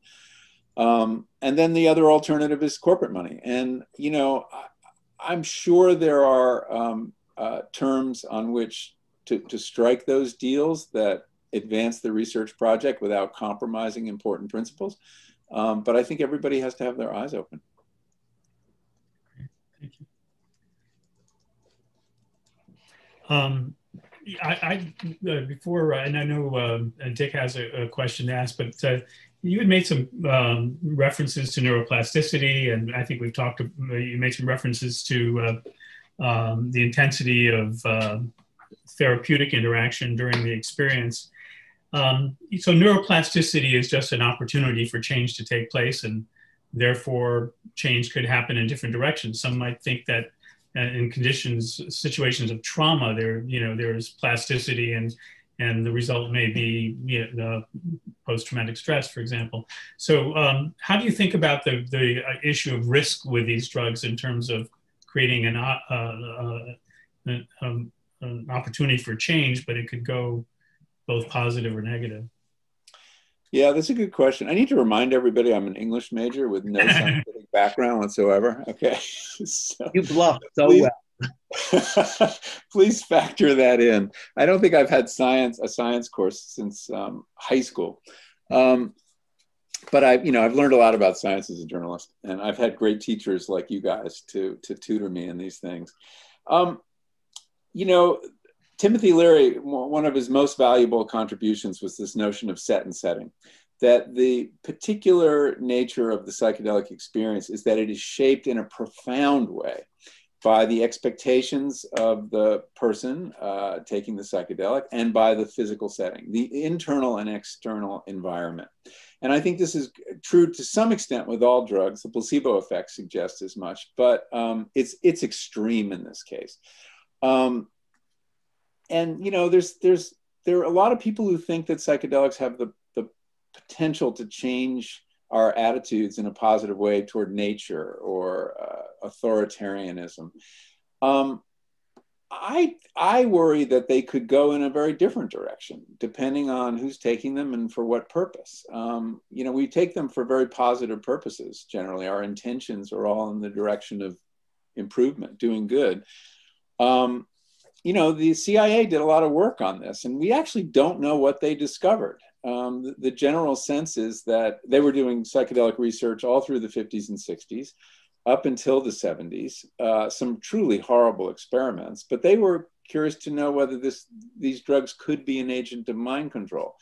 C: And then the other alternative is corporate money. And, you know, I'm sure there are terms on which to strike those deals that advance the research project without compromising important principles. But I think everybody has to have their eyes open.
A: Thank you. Before, and I know Dick has a question to ask, but you had made some references to neuroplasticity, and I think we've talked, you made some references to the intensity of therapeutic interaction during the experience. So neuroplasticity is just an opportunity for change to take place, and therefore change could happen in different directions. Some might think that in situations of trauma, there's plasticity, and the result may be post-traumatic stress, for example. So how do you think about the issue of risk with these drugs in terms of creating an opportunity for change, but it could go both positive or negative?
C: Yeah, that's a good question. I need to remind everybody I'm an English major with no scientific background whatsoever. Okay. So,
B: you bluff so
C: please,
B: well.
C: Please factor that in. I don't think I've had a science course since high school. But I've learned a lot about science as a journalist, and I've had great teachers like you guys to tutor me in these things. You know, Timothy Leary, one of his most valuable contributions was this notion of set and setting, that the particular nature of the psychedelic experience is that it is shaped in a profound way by the expectations of the person taking the psychedelic and by the physical setting, the internal and external environment. And I think this is true to some extent with all drugs. The placebo effect suggests as much, but it's extreme in this case. And you know, there are a lot of people who think that psychedelics have the potential to change our attitudes in a positive way toward nature or authoritarianism. I worry that they could go in a very different direction, depending on who's taking them and for what purpose. You know, we take them for very positive purposes. Generally, our intentions are all in the direction of improvement, doing good. You know, the CIA did a lot of work on this, and we actually don't know what they discovered. The general sense is that they were doing psychedelic research all through the 50s and 60s, up until the 70s, some truly horrible experiments, but they were curious to know whether these drugs could be an agent of mind control.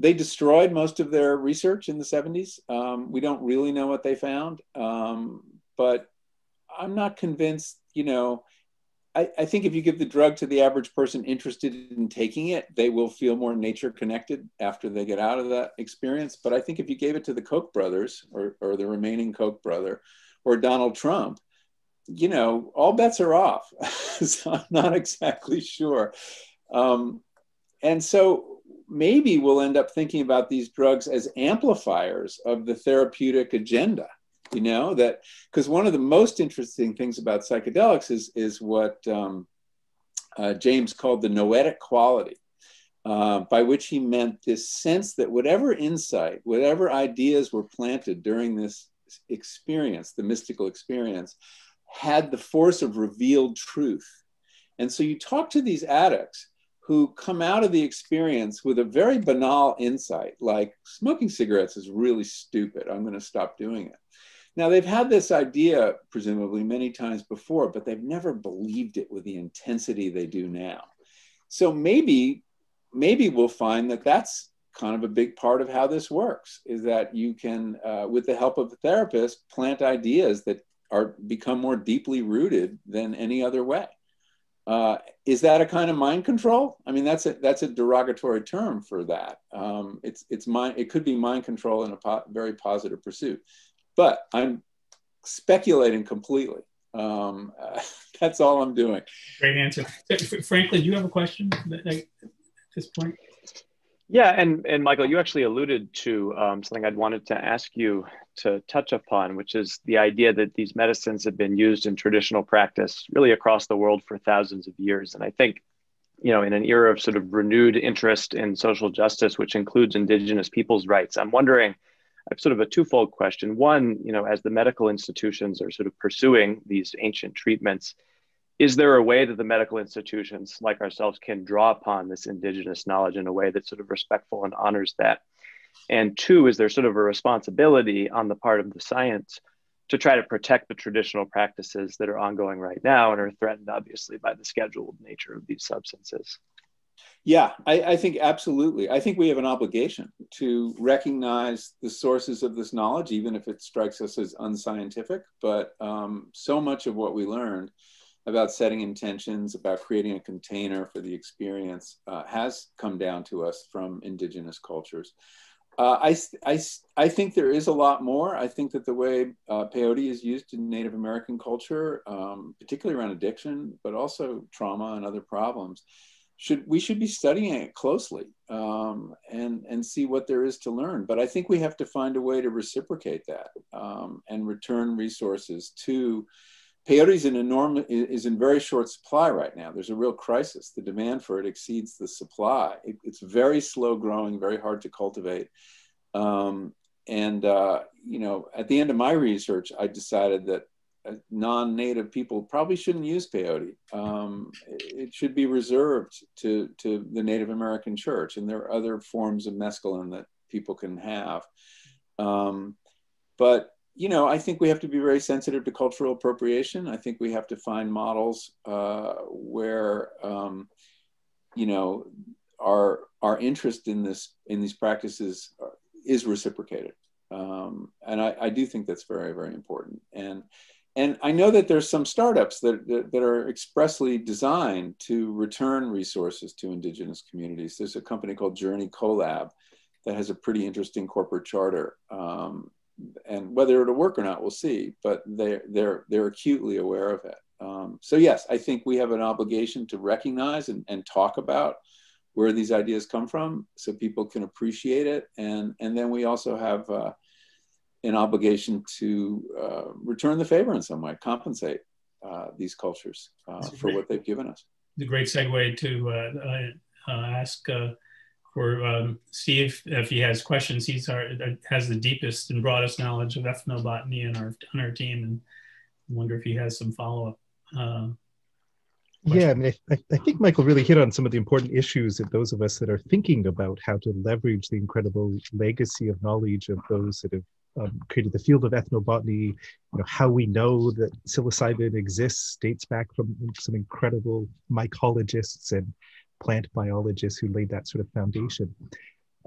C: They destroyed most of their research in the 70s. We don't really know what they found, but I'm not convinced, you know, I think if you give the drug to the average person interested in taking it, they will feel more nature connected after they get out of that experience. But I think if you gave it to the Koch brothers or the remaining Koch brother or Donald Trump, you know, all bets are off. So I'm not exactly sure. And so maybe we'll end up thinking about these drugs as amplifiers of the therapeutic agenda. You know, that because one of the most interesting things about psychedelics is what James called the noetic quality, by which he meant this sense that whatever insight, whatever ideas were planted during this experience, the mystical experience, had the force of revealed truth. And so you talk to these addicts who come out of the experience with a very banal insight, like smoking cigarettes is really stupid. I'm going to stop doing it. Now, they've had this idea, presumably, many times before, but they've never believed it with the intensity they do now. So maybe we'll find that that's kind of a big part of how this works, is that you can, with the help of a therapist, plant ideas that become more deeply rooted than any other way. Is that a kind of mind control? I mean, that's a derogatory term for that. It could be mind control in a very positive pursuit, but I'm speculating completely. That's all I'm doing.
A: Great answer. Franklin, do you have a question at this point?
H: Yeah, and Michael, you actually alluded to something I'd wanted to ask you to touch upon, which is the idea that these medicines have been used in traditional practice really across the world for thousands of years. And I think, in an era of sort of renewed interest in social justice, which includes indigenous people's rights, I'm wondering, I have sort of a twofold question. One, as the medical institutions are sort of pursuing these ancient treatments, is there a way that the medical institutions like ourselves can draw upon this indigenous knowledge in a way that's sort of respectful and honors that? And two, is there sort of a responsibility on the part of the science to try to protect the traditional practices that are ongoing right now and are threatened, obviously, by the scheduled nature of these substances?
C: Yeah, I think absolutely. I think we have an obligation to recognize the sources of this knowledge, even if it strikes us as unscientific. But so much of what we learned about setting intentions, about creating a container for the experience, has come down to us from indigenous cultures. I think there is a lot more. I think that the way peyote is used in Native American culture, particularly around addiction, but also trauma and other problems, we should be studying it closely and see what there is to learn. But I think we have to find a way to reciprocate that and return resources to. Peyote is in very short supply right now. There's a real crisis. The demand for it exceeds the supply. It's very slow growing, very hard to cultivate. At the end of my research, I decided that non-native people probably shouldn't use peyote. It should be reserved to the Native American church, and there are other forms of mescaline that people can have. But I think we have to be very sensitive to cultural appropriation. I think we have to find models where, our interest in these practices is reciprocated. And I do think that's very, very important. And I know that there's some startups that are expressly designed to return resources to indigenous communities. There's a company called Journey Collab that has a pretty interesting corporate charter. And whether it'll work or not, we'll see. But they're acutely aware of it. So yes, I think we have an obligation to recognize and talk about where these ideas come from, so people can appreciate it. And then we also have an obligation to return the favor in some way, compensate these cultures for what they've given us.
A: It's a great segue to ask. For Steve, if he has questions, he has the deepest and broadest knowledge of ethnobotany on our team, and I wonder if he has some follow-up.
E: Yeah, I mean, I think Michael really hit on some of the important issues that those of us that are thinking about how to leverage the incredible legacy of knowledge of those that have created the field of ethnobotany. How we know that psilocybin exists dates back from some incredible mycologists and plant biologists who laid that sort of foundation.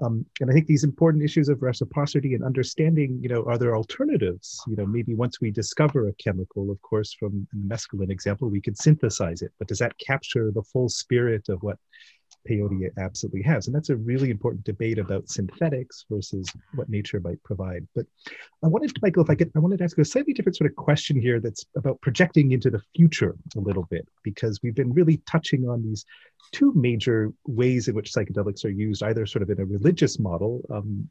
E: And I think these important issues of reciprocity and understanding, are there alternatives? Maybe once we discover a chemical, of course, from the mescaline example, we could synthesize it, but does that capture the full spirit of what peyote absolutely has? And that's a really important debate about synthetics versus what nature might provide. But I wanted to, Michael, I wanted to ask you a slightly different sort of question here that's about projecting into the future a little bit, because we've been really touching on these two major ways in which psychedelics are used, either sort of in a religious model,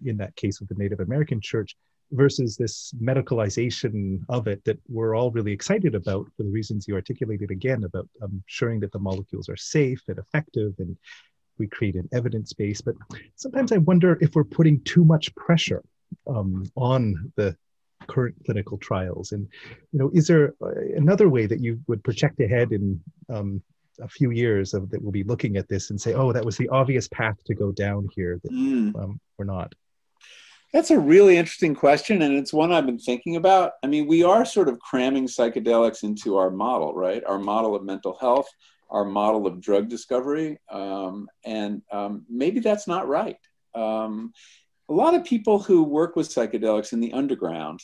E: in that case with the Native American church, versus this medicalization of it that we're all really excited about for the reasons you articulated again about ensuring that the molecules are safe and effective and we create an evidence base. But sometimes I wonder if we're putting too much pressure on the current clinical trials. And, is there another way that you would project ahead in a few years that we'll be looking at this and say, oh, that was the obvious path to go down here, that we're not?
C: That's a really interesting question, and it's one I've been thinking about. I mean, we are sort of cramming psychedelics into our model, right? Our model of mental health, our model of drug discovery, and maybe that's not right. A lot of people who work with psychedelics in the underground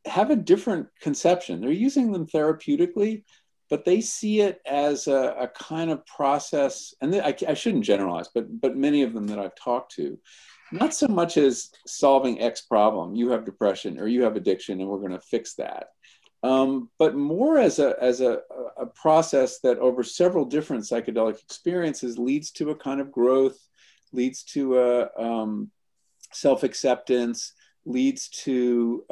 C: have a different conception. They're using them therapeutically, but they see it as a kind of process, and I shouldn't generalize, but many of them that I've talked to, not so much as solving X problem, you have depression or you have addiction and we're going to fix that, but more as a process that over several different psychedelic experiences leads to a kind of growth, leads to a self-acceptance, leads to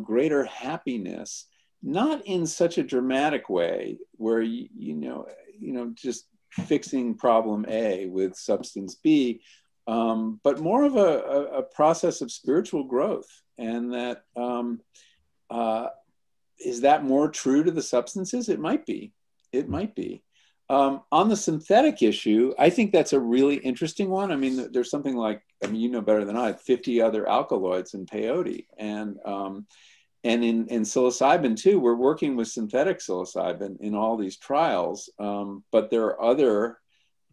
C: greater happiness, not in such a dramatic way where just fixing problem A with substance B, but more of a process of spiritual growth. And that is that more true to the substances? It might be. It might be. On the synthetic issue, I think that's a really interesting one. I mean, there's something like, you know better than I, 50 other alkaloids in peyote. And in psilocybin too, we're working with synthetic psilocybin in all these trials, but there are other,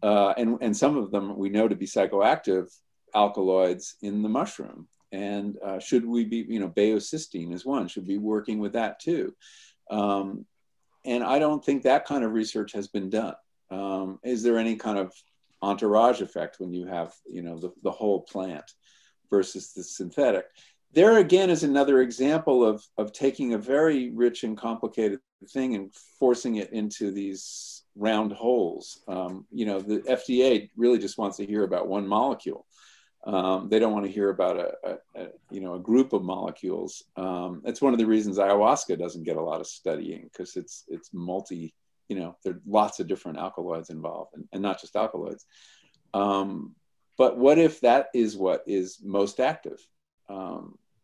C: and some of them we know to be psychoactive alkaloids in the mushroom. And should we be, baeocystine is one, should be working with that too. And I don't think that kind of research has been done. Is there any kind of entourage effect when you have, the whole plant versus the synthetic? There again is another example of taking a very rich and complicated thing and forcing it into these round holes. The FDA really just wants to hear about one molecule. They don't want to hear about a group of molecules. It's one of the reasons ayahuasca doesn't get a lot of studying, because it's multi, there are lots of different alkaloids involved, and not just alkaloids. But what if that is what is most active?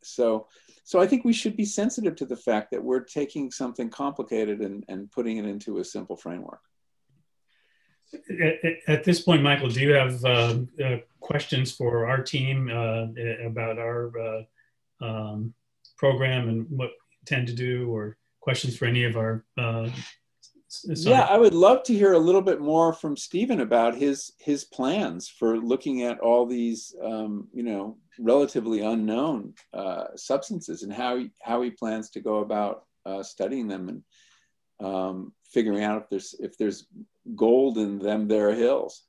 C: So I think we should be sensitive to the fact that we're taking something complicated and putting it into a simple framework.
A: At this point, Michael, do you have questions for our team about our program and what we intend to do, or questions for any of our
C: Yeah, I would love to hear a little bit more from Stephen about his plans for looking at all these relatively unknown substances, and how he plans to go about studying them and figuring out if there's gold in them there hills.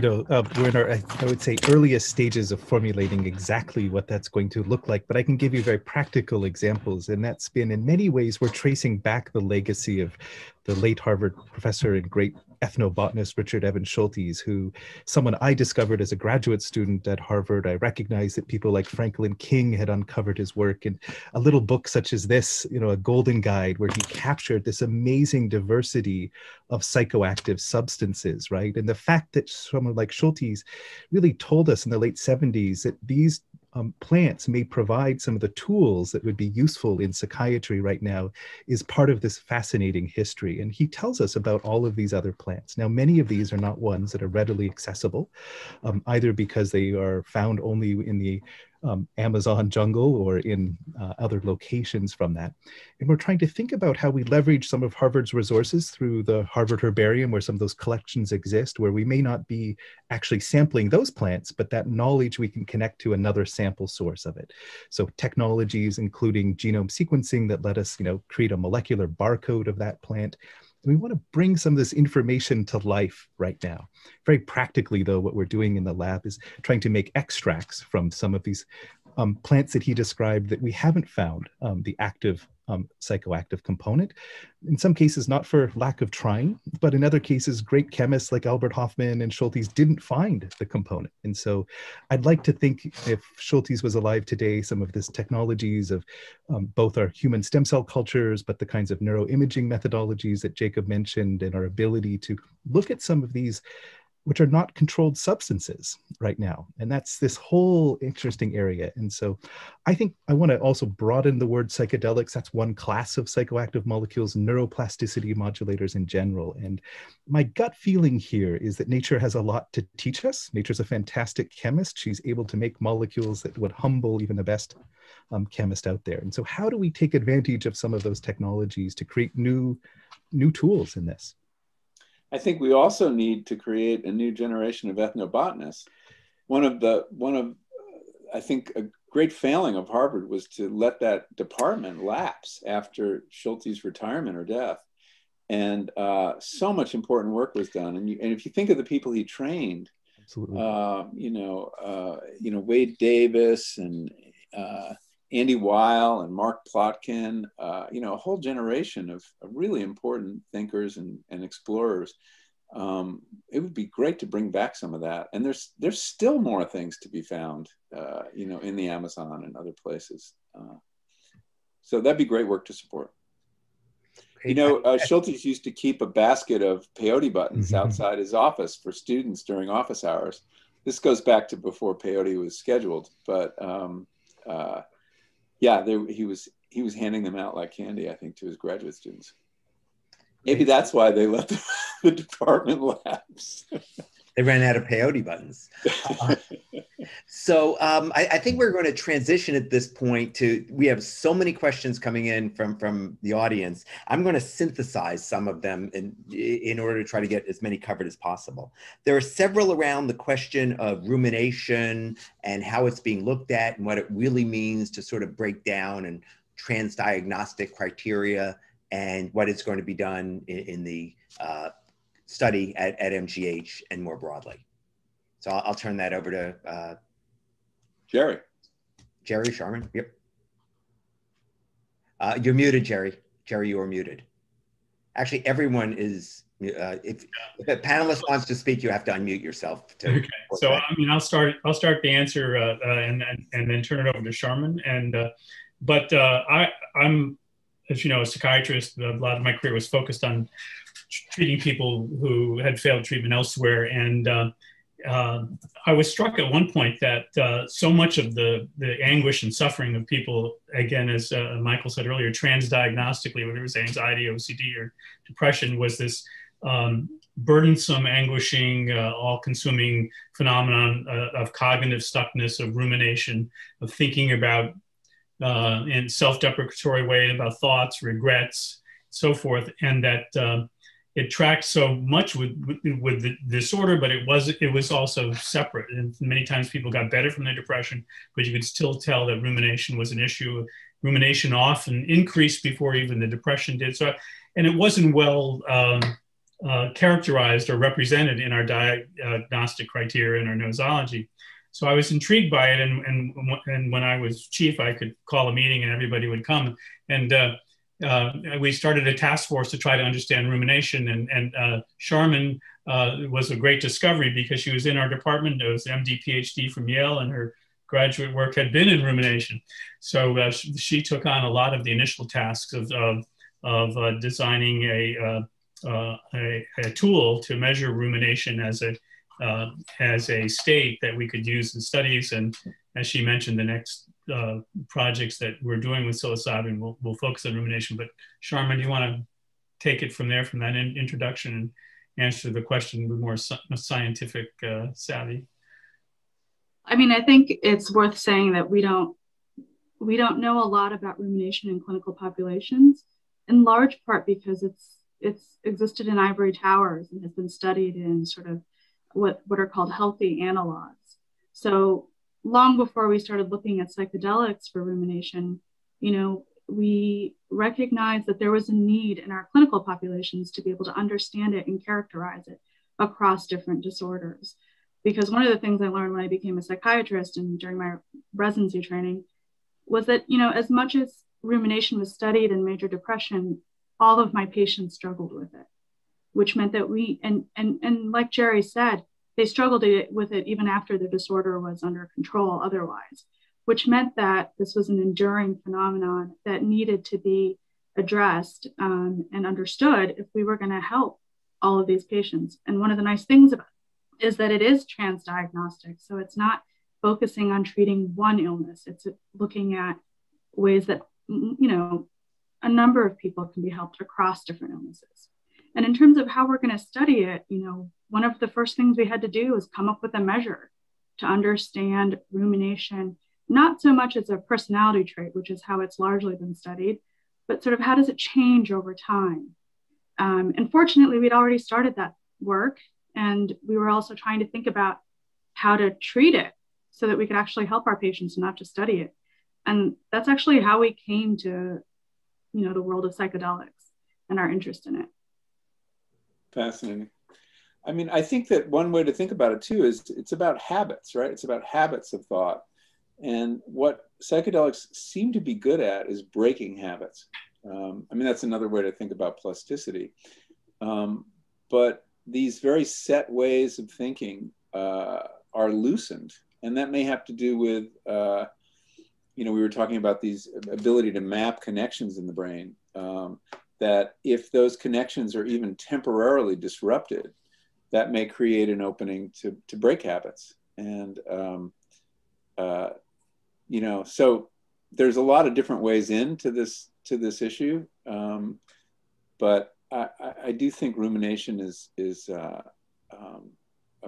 E: We're in our, I would say, earliest stages of formulating exactly what that's going to look like, but I can give you very practical examples. And that's been, in many ways, we're tracing back the legacy of the late Harvard professor and great ethnobotanist Richard Evans Schultes, someone I discovered as a graduate student at Harvard. I recognized that people like Franklin King had uncovered his work, and a little book such as this, a golden guide, where he captured this amazing diversity of psychoactive substances, right? And the fact that someone like Schultes really told us in the late 70s that these plants may provide some of the tools that would be useful in psychiatry right now is part of this fascinating history. And he tells us about all of these other plants. Now, many of these are not ones that are readily accessible, either because they are found only in the Amazon jungle or in other locations from that. And we're trying to think about how we leverage some of Harvard's resources through the Harvard Herbarium, where some of those collections exist, where we may not be actually sampling those plants, but that knowledge we can connect to another sample source of it. So technologies, including genome sequencing, that let us, create a molecular barcode of that plant. And we want to bring some of this information to life right now. Very practically, though, what we're doing in the lab is trying to make extracts from some of these plants that he described that we haven't found the active psychoactive component. In some cases, not for lack of trying, but in other cases, great chemists like Albert Hofmann and Schultes didn't find the component. And so I'd like to think, if Schultes was alive today, some of these technologies of both our human stem cell cultures, but the kinds of neuroimaging methodologies that Jacob mentioned, and our ability to look at some of these which are not controlled substances right now. And that's this whole interesting area. And so I think I want to also broaden the word psychedelics. That's one class of psychoactive molecules, neuroplasticity modulators in general. And my gut feeling here is that nature has a lot to teach us. Nature's a fantastic chemist. She's able to make molecules that would humble even the best chemist out there. And so how do we take advantage of some of those technologies to create new tools in this?
C: I think we also need to create a new generation of ethnobotanists. I think a great failing of Harvard was to let that department lapse after Schulte's retirement or death. And so much important work was done. And if you think of the people he trained,
E: absolutely,
C: Wade Davis and Andy Weil and Mark Plotkin, a whole generation of really important thinkers and explorers. It would be great to bring back some of that. And there's still more things to be found, in the Amazon and other places. So that'd be great work to support. Schultes used to keep a basket of peyote buttons outside his office for students during office hours. This goes back to before peyote was scheduled, but he was handing them out like candy, I think, to his graduate students. Maybe that's why they let the department lapse.
B: They ran out of peyote buttons. So I think we're going to transition at this point to, we have so many questions coming in from the audience. I'm going to synthesize some of them in order to try to get as many covered as possible. There are several around the question of rumination and how it's being looked at and what it really means to sort of break down and transdiagnostic criteria and what is going to be done in the study at MGH and more broadly. So I'll turn that over to
C: Jerry.
B: Jerry Sharman, yep. You're muted, Jerry. Jerry, you are muted. Actually, everyone is, if a panelist wants to speak, you have to unmute yourself.
A: Okay, so I'll start the answer and then turn it over to Sharman. But I'm, as you know, a psychiatrist. A lot of my career was focused on treating people who had failed treatment elsewhere. And I was struck at one point that so much of the anguish and suffering of people, again, as Michael said earlier, transdiagnostically, whether it was anxiety, OCD, or depression, was this burdensome, anguishing, all-consuming phenomenon of cognitive stuckness, of rumination, of thinking about in self-deprecatory way about thoughts, regrets, so forth, and that it tracked so much with the disorder, but it was also separate. And many times people got better from their depression, but you could still tell that rumination was an issue. Rumination often increased before even the depression did. So, and it wasn't well characterized or represented in our diagnostic criteria in our nosology. So I was intrigued by it, and when I was chief, I could call a meeting and everybody would come. And we started a task force to try to understand rumination. And Sharman was a great discovery because she was in our department. It was an MD, PhD from Yale, and her graduate work had been in rumination. So she took on a lot of the initial tasks of designing a tool to measure rumination as a state that we could use in studies. And as she mentioned, the next projects that we're doing with psilocybin will focus on rumination. But Sharman, do you want to take it from there, from that introduction, and answer the question with more scientific savvy?
D: I mean, I think it's worth saying that we don't know a lot about rumination in clinical populations, in large part because it's existed in ivory towers and has been studied in sort of what are called healthy analogs. So long before we started looking at psychedelics for rumination, we recognized that there was a need in our clinical populations to be able to understand it and characterize it across different disorders. Because one of the things I learned when I became a psychiatrist and during my residency training was that, as much as rumination was studied in major depression, all of my patients struggled with it, which meant that and like Jerry said, they struggled with it even after the disorder was under control otherwise, which meant that this was an enduring phenomenon that needed to be addressed and understood if we were going to help all of these patients. And one of the nice things is that it is transdiagnostic. So it's not focusing on treating one illness. It's looking at ways that, a number of people can be helped across different illnesses. And in terms of how we're going to study it, one of the first things we had to do was come up with a measure to understand rumination, not so much as a personality trait, which is how it's largely been studied, but sort of how does it change over time? And fortunately, we'd already started that work, and we were also trying to think about how to treat it so that we could actually help our patients and not just study it. And that's actually how we came to, the world of psychedelics and our interest in it.
C: Fascinating. I mean, I think that one way to think about it too is it's about habits, right? It's about habits of thought. And what psychedelics seem to be good at is breaking habits. That's another way to think about plasticity. But these very set ways of thinking are loosened. And that may have to do with, we were talking about these ability to map connections in the brain, that if those connections are even temporarily disrupted, that may create an opening to break habits. And, so there's a lot of different ways into this issue. But I do think rumination is a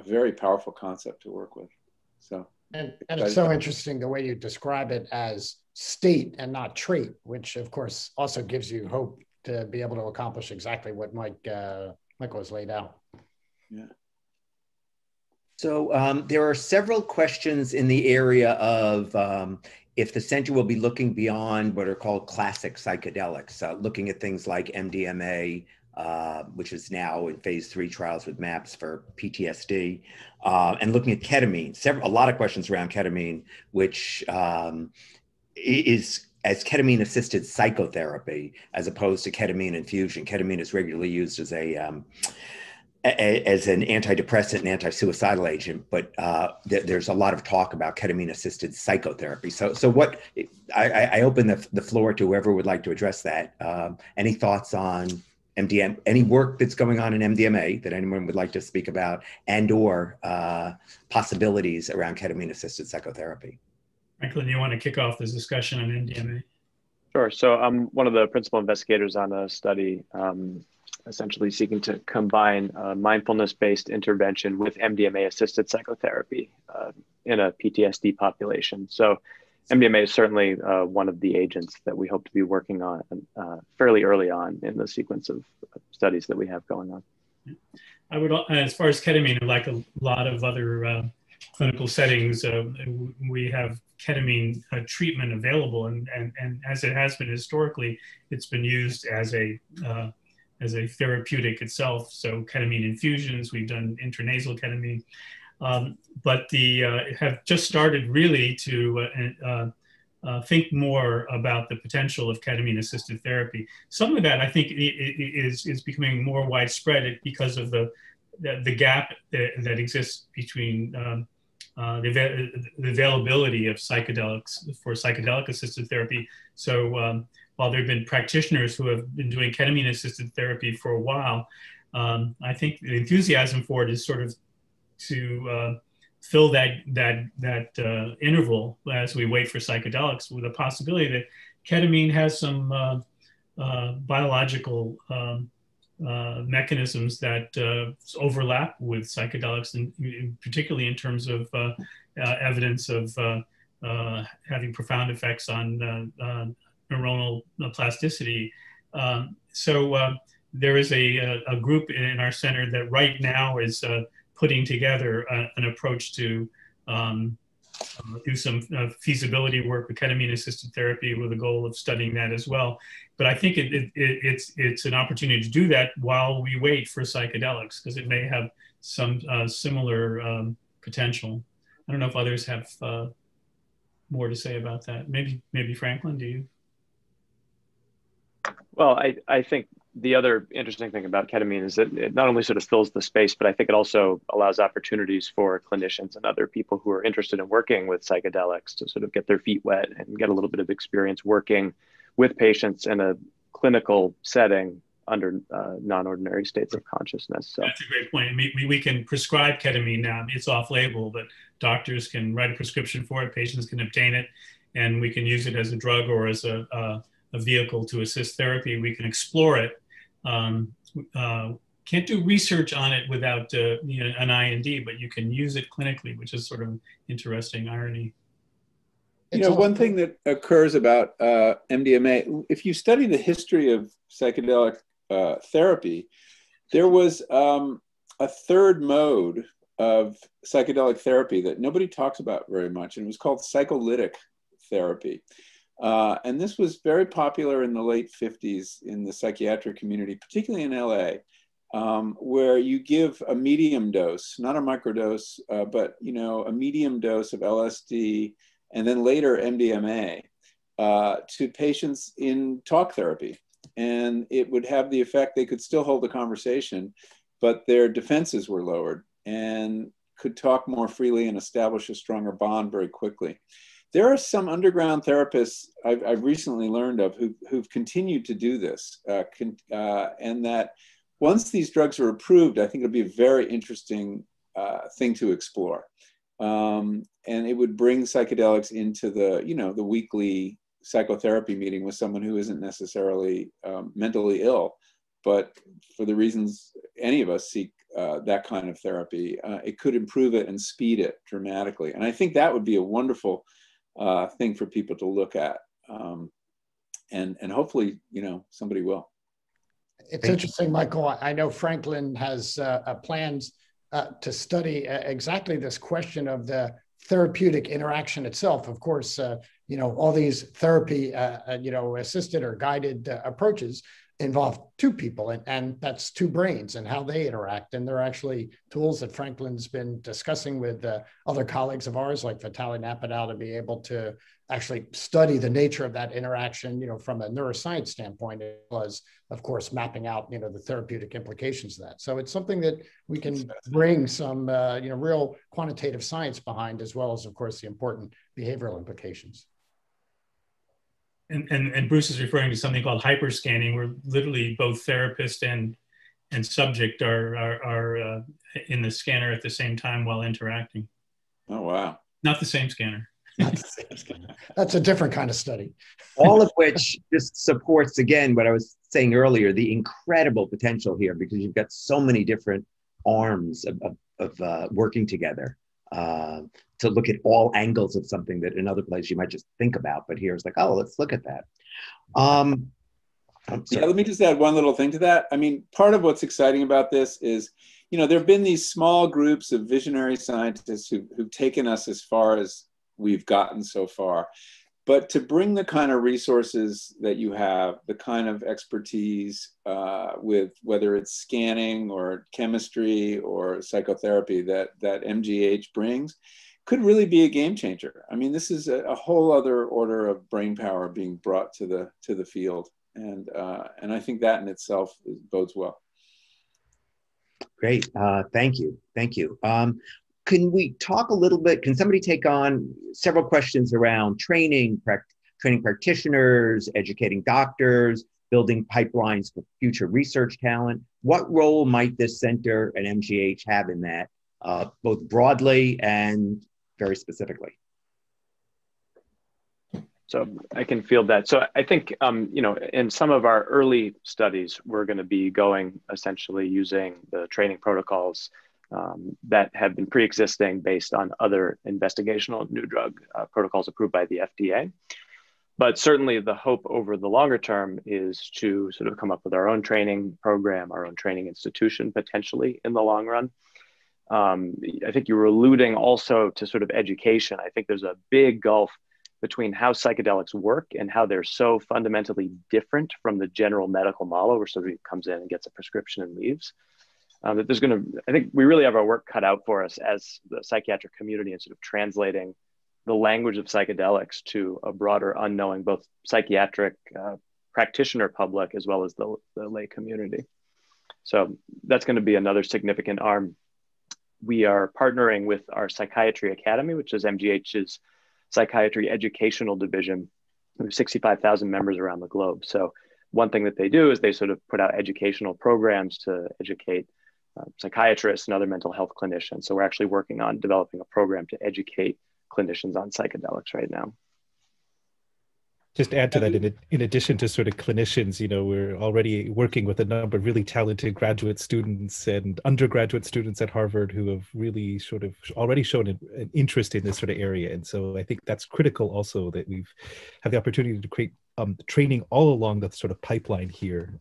C: very powerful concept to work with. So,
F: and it's so interesting the way you describe it as state and not trait, which of course also gives you hope to be able to accomplish exactly what Michael has laid out.
C: Yeah.
B: So there are several questions in the area of if the center will be looking beyond what are called classic psychedelics, looking at things like MDMA, which is now in phase 3 trials with MAPS for PTSD, and looking at ketamine. A lot of questions around ketamine, which is as ketamine-assisted psychotherapy as opposed to ketamine infusion. Ketamine is regularly used as an antidepressant and anti-suicidal agent, but there's a lot of talk about ketamine-assisted psychotherapy. So what, I open the floor to whoever would like to address that. Any thoughts on MDMA, any work that's going on in MDMA that anyone would like to speak about, and or possibilities around ketamine-assisted psychotherapy?
A: Franklin, you want to kick off this discussion on MDMA?
H: Sure. So I'm one of the principal investigators on a study essentially seeking to combine mindfulness-based intervention with MDMA-assisted psychotherapy in a PTSD population. So MDMA is certainly one of the agents that we hope to be working on fairly early on in the sequence of studies that we have going on.
A: I would, as far as ketamine, like a lot of other clinical settings, we have ketamine treatment available, and as it has been historically, it's been used as a therapeutic itself. So ketamine infusions, we've done intranasal ketamine, but have just started really to think more about the potential of ketamine-assisted therapy. Some of that, I think, is becoming more widespread because of the gap that exists between the availability of psychedelics for psychedelic-assisted therapy. So while there have been practitioners who have been doing ketamine-assisted therapy for a while, I think the enthusiasm for it is sort of to fill that interval as we wait for psychedelics, with the possibility that ketamine has some biological mechanisms that overlap with psychedelics, and particularly in terms of evidence of having profound effects on neuronal plasticity. So there is a group in our center that right now is putting together an approach to do some feasibility work with ketamine-assisted therapy with the goal of studying that as well. But I think it's an opportunity to do that while we wait for psychedelics, because it may have some similar potential. I don't know if others have more to say about that. Maybe Franklin, do you?
H: Well, I think the other interesting thing about ketamine is that it not only sort of fills the space, but I think it also allows opportunities for clinicians and other people who are interested in working with psychedelics to sort of get their feet wet and get a little bit of experience working with patients in a clinical setting under non-ordinary states of consciousness. So
A: that's a great point. We can prescribe ketamine now. It's off-label, but doctors can write a prescription for it. Patients can obtain it, and we can use it as a drug or as a vehicle to assist therapy. We can explore it. Can't do research on it without an IND, but you can use it clinically, which is sort of an interesting irony.
C: One thing that occurs about MDMA, if you study the history of psychedelic therapy, there was a third mode of psychedelic therapy that nobody talks about very much, and it was called psycholytic therapy. And this was very popular in the late 50s in the psychiatric community, particularly in LA, where you give a medium dose, not a microdose, but a medium dose of LSD and then later MDMA to patients in talk therapy. And it would have the effect they could still hold a conversation, but their defenses were lowered and could talk more freely and establish a stronger bond very quickly. There are some underground therapists I've recently learned of who've continued to do this, and that once these drugs are approved, I think it'll be a very interesting thing to explore. And it would bring psychedelics into the weekly psychotherapy meeting with someone who isn't necessarily mentally ill, but for the reasons any of us seek that kind of therapy, it could improve it and speed it dramatically. And I think that would be a wonderful thing for people to look at. And hopefully, somebody will.
F: It's interesting, Michael. I know Franklin has plans to study exactly this question of the therapeutic interaction itself. Of course, all these therapy, assisted or guided approaches involve two people, and that's two brains and how they interact. And there are actually tools that Franklin's been discussing with other colleagues of ours, like Vitaly Napadal, to be able to actually study the nature of that interaction, from a neuroscience standpoint, as well as, of course, mapping out, the therapeutic implications of that. So it's something that we can bring some, real quantitative science behind, as well as, of course, the important behavioral implications.
A: And Bruce is referring to something called hyperscanning, where literally both therapist and subject are in the scanner at the same time while interacting.
C: Oh, wow.
A: Not the same scanner.
F: Not the same scanner. That's a different kind of study.
B: All of which just supports, again, what I was saying earlier, the incredible potential here, because you've got so many different arms of working together. To look at all angles of something that in other places you might just think about, but here it's like, oh, let's look at that.
C: Yeah, let me just add one little thing to that. I mean, part of what's exciting about this is, there have been these small groups of visionary scientists who've taken us as far as we've gotten so far. But to bring the kind of resources that you have, the kind of expertise with whether it's scanning or chemistry or psychotherapy that MGH brings, could really be a game changer. I mean, this is a whole other order of brain power being brought to the field, and I think that in itself bodes well.
B: Great, thank you. Can we talk a little bit? Can somebody take on several questions around training practitioners, educating doctors, building pipelines for future research talent? What role might this center and MGH have in that, both broadly and very specifically?
H: So I can field that. So I think, in some of our early studies, we're going to be going essentially using the training protocols that have been pre-existing based on other investigational new drug protocols approved by the FDA. But certainly the hope over the longer term is to sort of come up with our own training program, our own training institution, potentially in the long run. I think you were alluding also to sort of education. I think there's a big gulf between how psychedelics work and how they're so fundamentally different from the general medical model, where somebody comes in and gets a prescription and leaves. That there's I think we really have our work cut out for us as the psychiatric community in sort of translating the language of psychedelics to a broader unknowing, both psychiatric practitioner public as well as the lay community. So that's going to be another significant arm. We are partnering with our Psychiatry Academy, which is MGH's psychiatry educational division. We have 65,000 members around the globe. So one thing that they do is they sort of put out educational programs to educate psychiatrists and other mental health clinicians. So we're actually working on developing a program to educate clinicians on psychedelics right now.
E: Just add to that, in addition to sort of clinicians, you know, we're already working with a number of really talented graduate students and undergraduate students at Harvard who have really sort of already shown an interest in this sort of area. And so I think that's critical also, that we've had the opportunity to create training all along the sort of pipeline here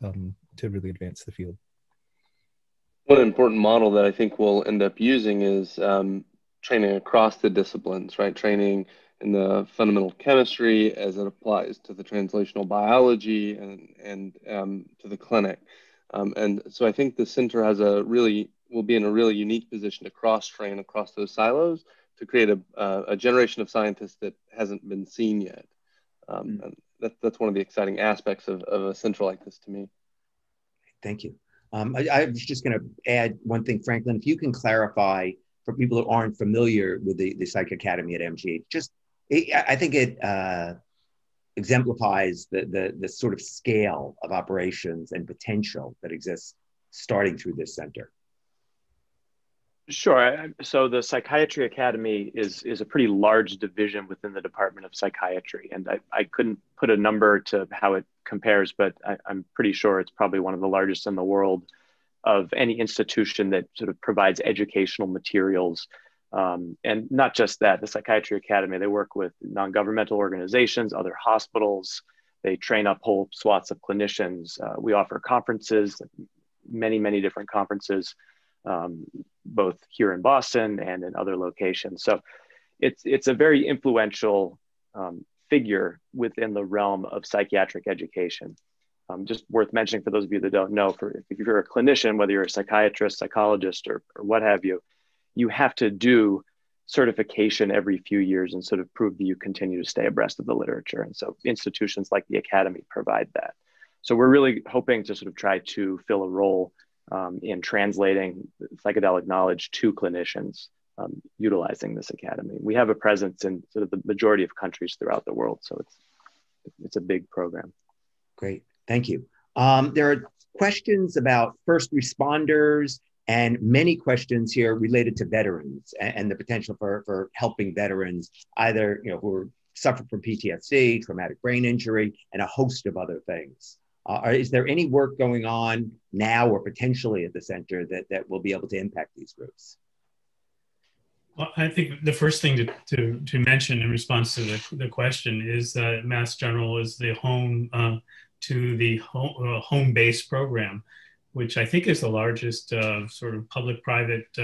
E: to really advance the field.
G: One important model that I think we'll end up using is training across the disciplines, right? Training in the fundamental chemistry as it applies to the translational biology and to the clinic. And so I think the center will be in a really unique position to cross-train across those silos to create a generation of scientists that hasn't been seen yet. And that's one of the exciting aspects of a center like this to me. Thank you.
B: I was just going to add one thing, Franklin, if you can clarify for people who aren't familiar with the Psych Academy at MGH, I think it exemplifies the sort of scale of operations and potential that exists starting through this center.
H: Sure. So the Psychiatry Academy is a pretty large division within the Department of Psychiatry. And I couldn't put a number to how it compares, but I'm pretty sure it's probably one of the largest in the world of any institution that sort of provides educational materials. And not just that, the Psychiatry Academy, they work with non-governmental organizations, other hospitals. They train up whole swaths of clinicians. We offer conferences, many, many different conferences, both here in Boston and in other locations. So it's a very influential figure within the realm of psychiatric education. Just worth mentioning for those of you that don't know, if you're a clinician, whether you're a psychiatrist, psychologist, or what have you, you have to do certification every few years and sort of prove that you continue to stay abreast of the literature. And so institutions like the Academy provide that. So we're really hoping to sort of try to fill a role in translating psychedelic knowledge to clinicians utilizing this academy. We have a presence in sort of the majority of countries throughout the world, so it's a big program.
B: Great, thank you. There are questions about first responders and many questions here related to veterans and the potential for helping veterans, either who suffer from PTSD, traumatic brain injury, and a host of other things. Is there any work going on now or potentially at the center that will be able to impact these groups?
A: Well, I think the first thing to mention in response to the question is that Mass General is the home to the home-based program, which I think is the largest sort of public-private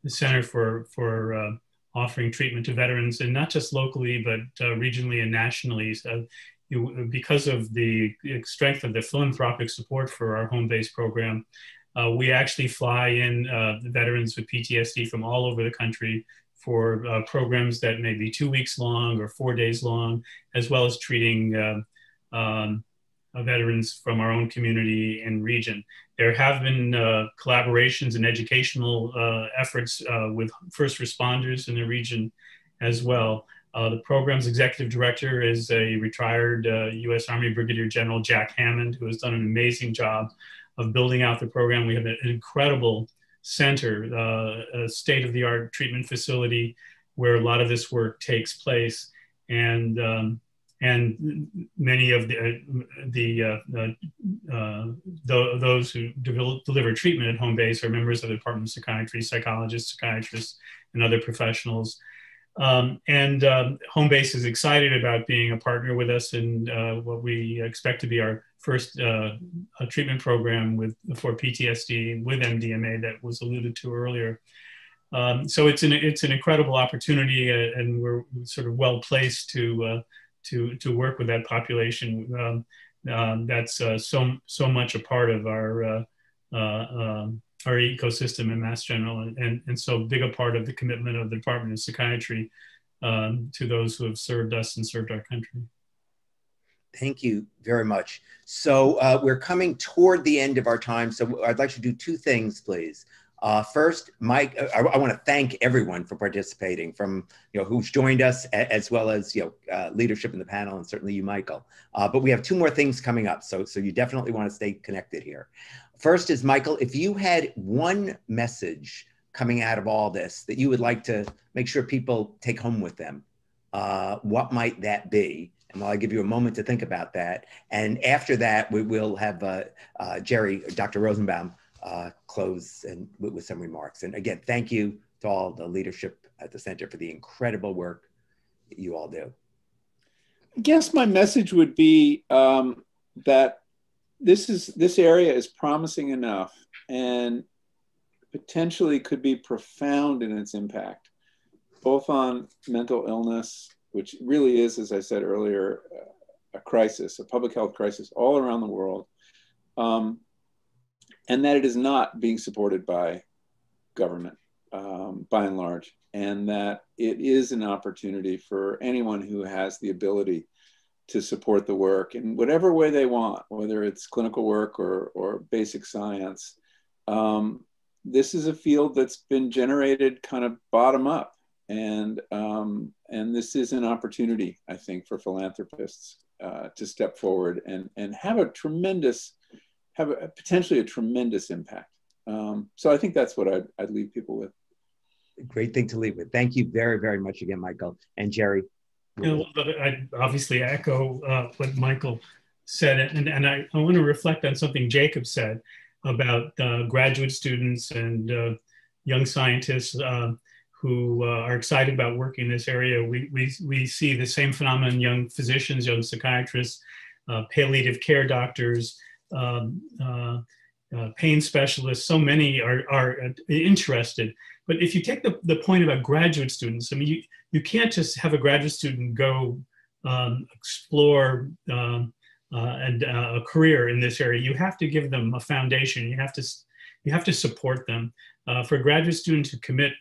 A: center for offering treatment to veterans, and not just locally, but regionally and nationally. So, because of the strength of the philanthropic support for our home-based program, we actually fly in veterans with PTSD from all over the country for programs that may be 2 weeks long or 4 days long, as well as treating veterans from our own community and region. There have been collaborations and educational efforts with first responders in the region as well. The program's executive director is a retired U.S. Army Brigadier General Jack Hammond, who has done an amazing job of building out the program. We have an incredible center, a state-of-the-art treatment facility where a lot of this work takes place. And many of those who deliver treatment at home base are members of the Department of Psychiatry, psychologists, psychiatrists, and other professionals. Home base is excited about being a partner with us in what we expect to be our first treatment program for PTSD with MDMA that was alluded to earlier. So it's an incredible opportunity, and we're sort of well placed to work with that population. That's so much a part of our ecosystem in Mass General, and so big a part of the commitment of the Department of Psychiatry to those who have served us and served our country.
B: Thank you very much. So we're coming toward the end of our time, so I'd like to do two things, please. First, Mike, I want to thank everyone for participating, from who's joined us, as well as leadership in the panel, and certainly you, Michael. But we have two more things coming up, so you definitely want to stay connected here. First is, Michael, if you had one message coming out of all this that you would like to make sure people take home with them, what might that be? And while I give you a moment to think about that, and after that, we will have Dr. Rosenbaum, close and with some remarks. And again, thank you to all the leadership at the center for the incredible work that you all do.
C: I guess my message would be that this area is promising enough and potentially could be profound in its impact, both on mental illness, which really is, as I said earlier, a crisis, a public health crisis all around the world, and that it is not being supported by government, by and large, and that it is an opportunity for anyone who has the ability to support the work in whatever way they want, whether it's clinical work or basic science. This is a field that's been generated kind of bottom up, and this is an opportunity, I think, for philanthropists to step forward and have potentially a tremendous impact. So I think that's what I'd leave people with.
B: Great thing to leave with. Thank you very, very much again, Michael. And Jerry.
A: I obviously echo what Michael said, and I want to reflect on something Jacob said about graduate students and young scientists who are excited about working in this area. We see the same phenomenon in young physicians, young psychiatrists, palliative care doctors, pain specialists. So many are interested. But if you take the point about graduate students, I mean, you can't just have a graduate student go explore a career in this area. You have to give them a foundation. You have to support them. For a graduate student to commit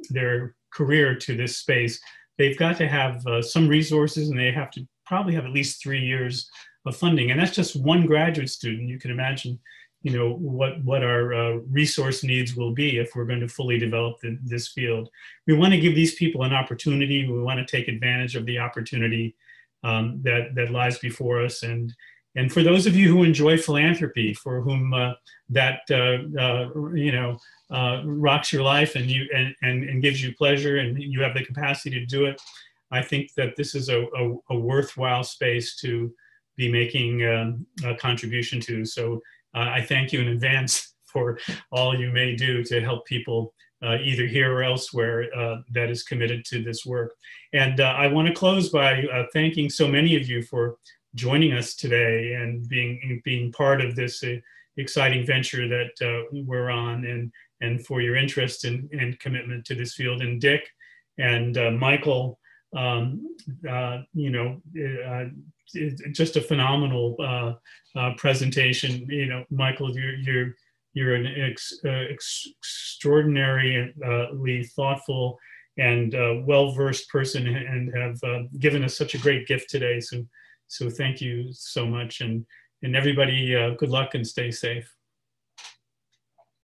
A: their career to this space, they've got to have some resources, and they have to probably have at least 3 years of funding. And that's just one graduate student. You can imagine, what our resource needs will be if we're going to fully develop this field. We want to give these people an opportunity. We want to take advantage of the opportunity that lies before us. And for those of you who enjoy philanthropy, for whom rocks your life and gives you pleasure, and you have the capacity to do it, I think that this is a worthwhile space to be making a contribution to. So I thank you in advance for all you may do to help people either here or elsewhere that is committed to this work. And I want to close by thanking so many of you for joining us today and being part of this exciting venture that we're on, and for your interest and commitment to this field. And Dick and Michael, just a phenomenal presentation. Michael, you're an extraordinarily thoughtful and well-versed person, and have given us such a great gift today. So thank you so much, and everybody, good luck and stay safe.